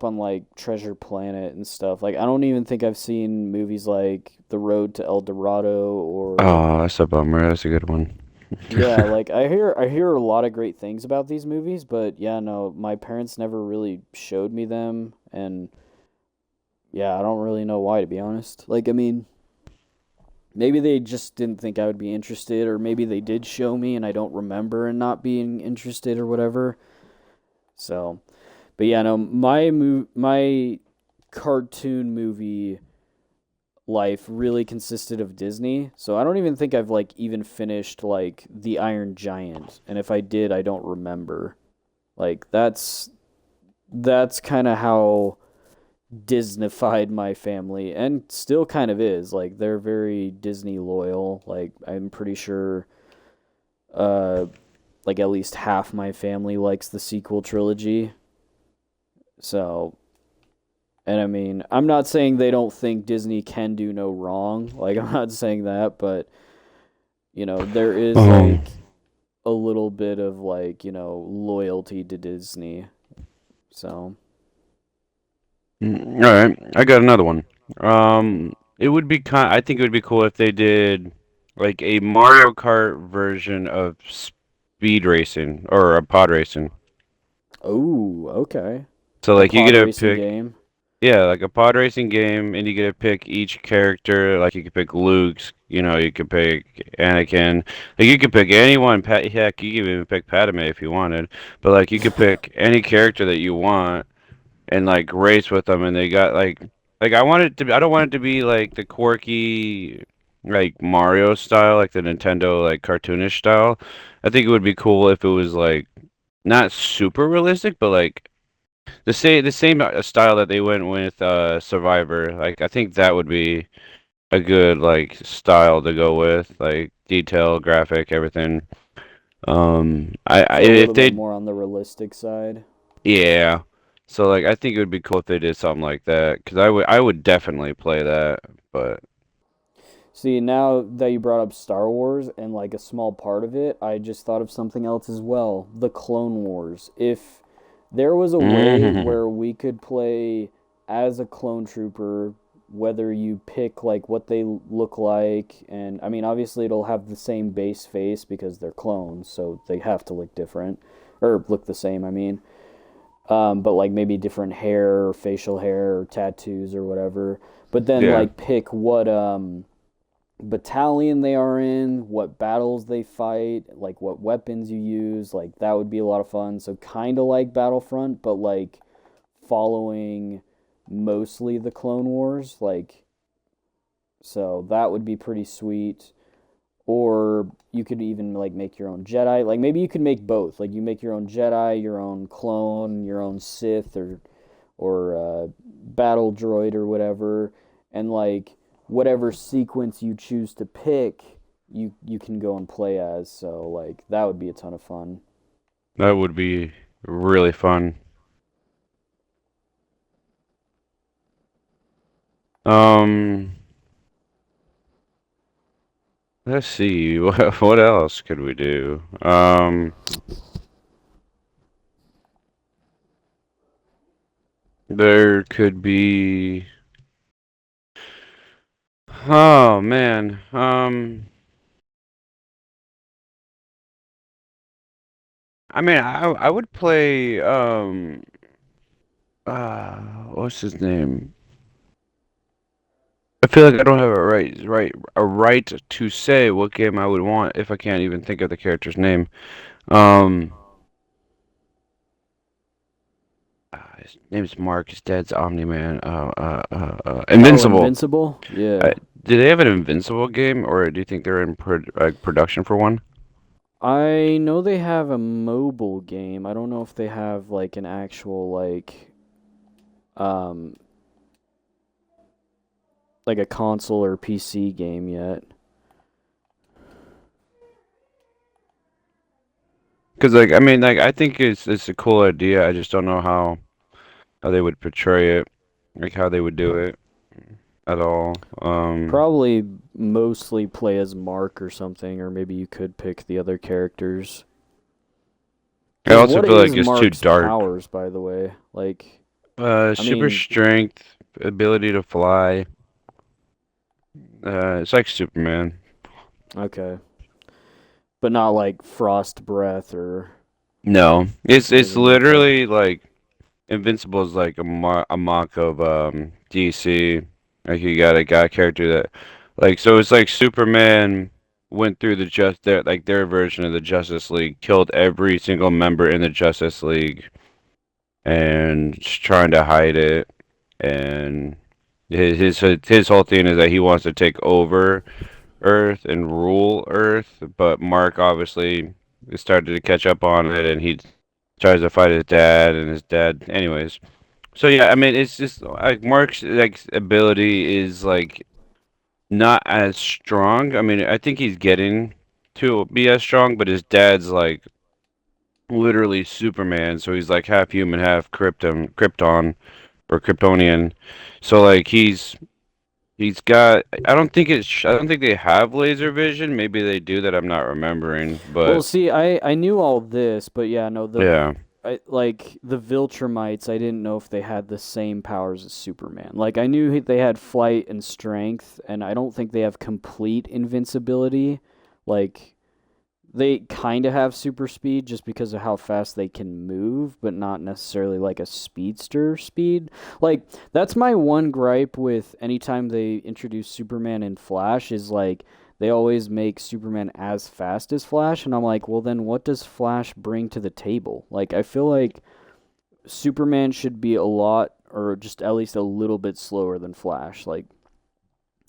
S2: on like Treasure Planet and stuff. Like I don't even think I've seen movies like The Road to El Dorado or
S1: Oh, that's a bummer. That's a good one.
S2: yeah, like I hear a lot of great things about these movies, but yeah, no, my parents never really showed me them and yeah, I don't really know why to be honest. Like I mean, maybe they just didn't think I would be interested or maybe they did show me and I don't remember and not being interested or whatever. So, but yeah, no, my cartoon movie life really consisted of Disney. So I don't even think I've like even finished like The Iron Giant. And if I did, I don't remember. Like that's kind of how Disneyfied my family and still kind of is. Like they're very Disney loyal. Like I'm pretty sure uh like at least half my family likes the sequel trilogy. So, and I mean, I'm not saying they don't think Disney can do no wrong. Like I'm not saying that, but there is
S1: Um,
S2: like a little bit of like, loyalty to Disney. So,
S1: all right. I got another one. It would be I think it would be cool if they did like a Mario Kart version of speed racing or a pod racing.
S2: oh, okay.
S1: So
S2: A
S1: like you get
S2: pod
S1: to
S2: racing
S1: pick,
S2: game.
S1: yeah, like a pod racing game, and you get to pick each character. Like you could pick Luke's, you could pick Anakin. Like you could pick anyone. Heck, you could even pick Padme if you wanted. But like you could pick any character that you want and like race with them. And they got like I want it to. I don't want it to be like the quirky like Mario style, like the Nintendo like cartoonish style. I think it would be cool if it was like not super realistic, but like the same style that they went with Survivor. Like I think that would be a good like style to go with, like detail, graphic, everything. I
S2: So a
S1: if
S2: little bit
S1: they
S2: more on the realistic side.
S1: yeah. So like I think it would be cool if they did something like that because I would definitely play that. But
S2: See, now that you brought up Star Wars and like a small part of it, I just thought of something else as well. The Clone Wars. If there was a way
S1: mm,
S2: where we could play as a clone trooper, whether you pick like what they look like, and I mean, obviously it'll have the same base face because they're clones, so they have to look different or look the same, I mean. But like maybe different hair or facial hair or tattoos or whatever. But then
S1: yeah.
S2: like pick what battalion they are in, what battles they fight, like what weapons you use. Like that would be a lot of fun. So kind of like Battlefront, but like following mostly the Clone Wars. Like so that would be pretty sweet. or you could even like make your own Jedi. Like maybe you could make both. Like you make your own Jedi, your own clone, your own Sith, or battle droid or whatever, and like whatever sequence you choose to pick, you can go and play as. So like that would be a ton of fun.
S1: That would be really fun. Um, let's see. What else could we do? There could be. Oh man. I mean, I would play. What's his name? I feel like I don't have a right to say what game I would want if I can't even think of the character's name. Um, his name's Mark. His dad's Omni-Man.
S2: Oh,
S1: Invincible.
S2: Invincible?
S1: Uh,
S2: Yeah.
S1: do they have an Invincible game, or do you think they're in production for one?
S2: I know they have a mobile game. I don't know if they have like an actual um like a console or PC game yet.
S1: Because like I mean like I think it's a cool idea. I just don't know how they would portray it, like how they would do it at all.
S2: Probably mostly play as Mark or something, or maybe you could pick the other characters.
S1: I
S2: Because
S1: also
S2: what
S1: feel like
S2: is
S1: it's too
S2: Mark's
S1: dark.
S2: powers, by the way? Like, I
S1: Super
S2: mean,
S1: strength, ability to fly. It's like Superman.
S2: okay, but not like frost breath or
S1: No, it's
S2: anything like that.
S1: literally like Invincible is like a mock of DC. Like you got a character that like so it's like Superman went through the just their version of the Justice League, killed every single member in the Justice League and just trying to hide it. And his whole thing is that he wants to take over Earth and rule Earth, but Mark obviously started to catch up on it, and he tries to fight his dad, and his dad, anyways. So yeah, I mean, it's just like Mark's like ability is like not as strong. I mean, I think he's getting to be as strong, but his dad's like literally Superman, so he's like half human, half Krypton or Kryptonian. So like he's got. I don't think they have laser vision. Maybe they do that. I'm not remembering.
S2: Well,
S1: But
S2: see, I knew all this, but yeah, no,
S1: yeah,
S2: I like the Viltrumites. I didn't know if they had the same powers as Superman. Like I knew they had flight and strength, and I don't think they have complete invincibility. Like they kind of have super speed just because of how fast they can move, but not necessarily like a speedster speed. Like that's my one gripe with anytime they introduce Superman and Flash is like they always make Superman as fast as Flash, and I'm like, well then what does Flash bring to the table? Like I feel like Superman should be a lot or just at least a little bit slower than Flash. Like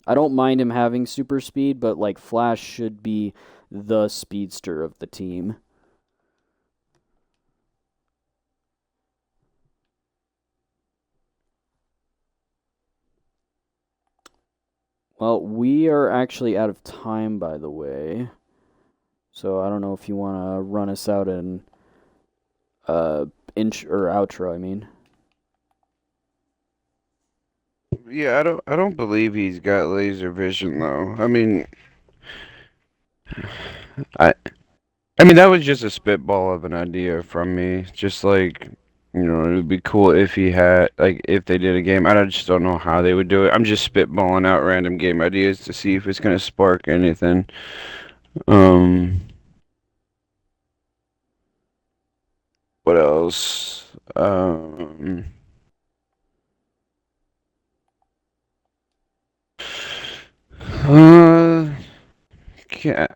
S2: I don't mind him having super speed, but like Flash should be the speedster of the team. Well, we are actually out of time, by the way. So I don't know if you want to run us out an inch or outro. I mean,
S1: yeah. I don't believe he's got laser vision though. I I mean that was just a spitball of an idea from me. Just like it would be cool if he had like if they did a game. I just don't know how they would do it. I'm just spitballing out random game ideas to see if it's gonna spark anything. Um, what else? Uh,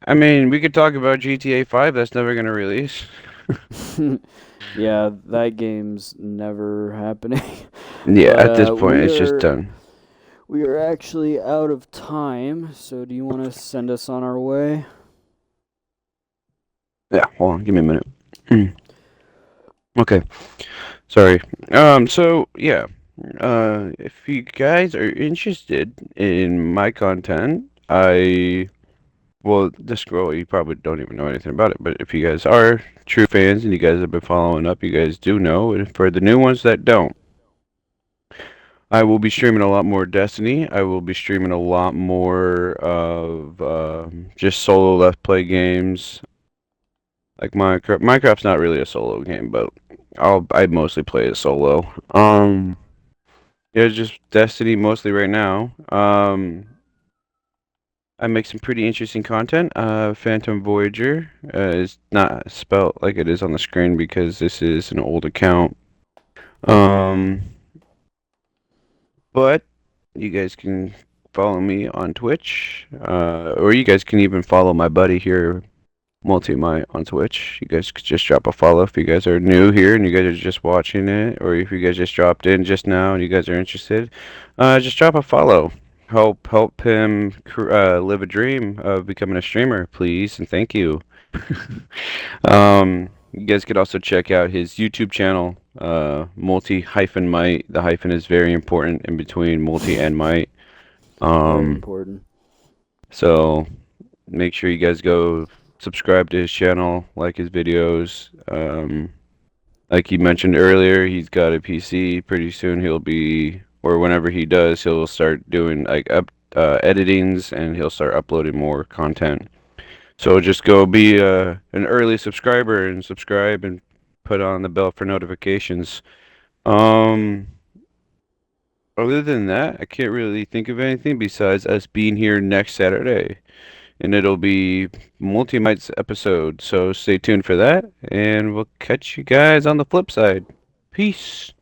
S1: I mean, we could talk about GTA 5. That's never gonna release.
S2: yeah, that game's never happening.
S1: Yeah,
S2: But
S1: at this point, it's just done.
S2: We are actually out of time, so do you want to send us on our way?
S1: Yeah, hold on, give me a minute. Okay, sorry. So yeah, if you guys are interested in my content, well, this scroll, you probably don't even know anything about it, but if you guys are true fans and you guys have been following up, you guys do know. And for the new ones that don't, I will be streaming a lot more Destiny. I will be streaming a lot more of just solo Let's Play games. Like Minecraft. Minecraft's not really a solo game, but I mostly play it solo. Yeah, just Destiny mostly right now. I make some pretty interesting content. Phantom Voyager is not spelt like it is on the screen because this is an old account. Um, but you guys can follow me on Twitch, or you guys can even follow my buddy here, Multi-Might, on Twitch. You guys could just drop a follow if you guys are new here and you guys are just watching it, or if you guys just dropped in just now and you guys are interested, just drop a follow. Help him live a dream of becoming a streamer, please, and thank you. You guys could also check out his YouTube channel, Multi-Might. The hyphen is very important in between multi and might.
S2: Very
S1: Um,
S2: important.
S1: so make sure you guys go subscribe to his channel, like his videos. Like he mentioned earlier, he's got a PC. Pretty soon he'll be, or whenever he does, he'll start doing like editings and he'll start uploading more content. So just go be an early subscriber and subscribe and put on the bell for notifications. Um, Other than that, I can't really think of anything besides us being here next Saturday. And it'll be Multi-Might's episode, so stay tuned for that, and we'll catch you guys on the flip side. Peace.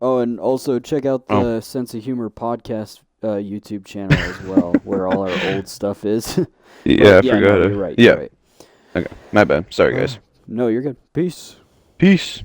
S2: Oh, and also check out
S1: Oh,
S2: the Sense of Humor podcast YouTube channel as well, where all our old stuff is.
S1: yeah, I
S2: But yeah, no,
S1: forgot.
S2: you're right. You're
S1: Yeah,
S2: right.
S1: okay, my bad. Sorry, guys.
S2: No, you're good. Peace.
S1: Peace.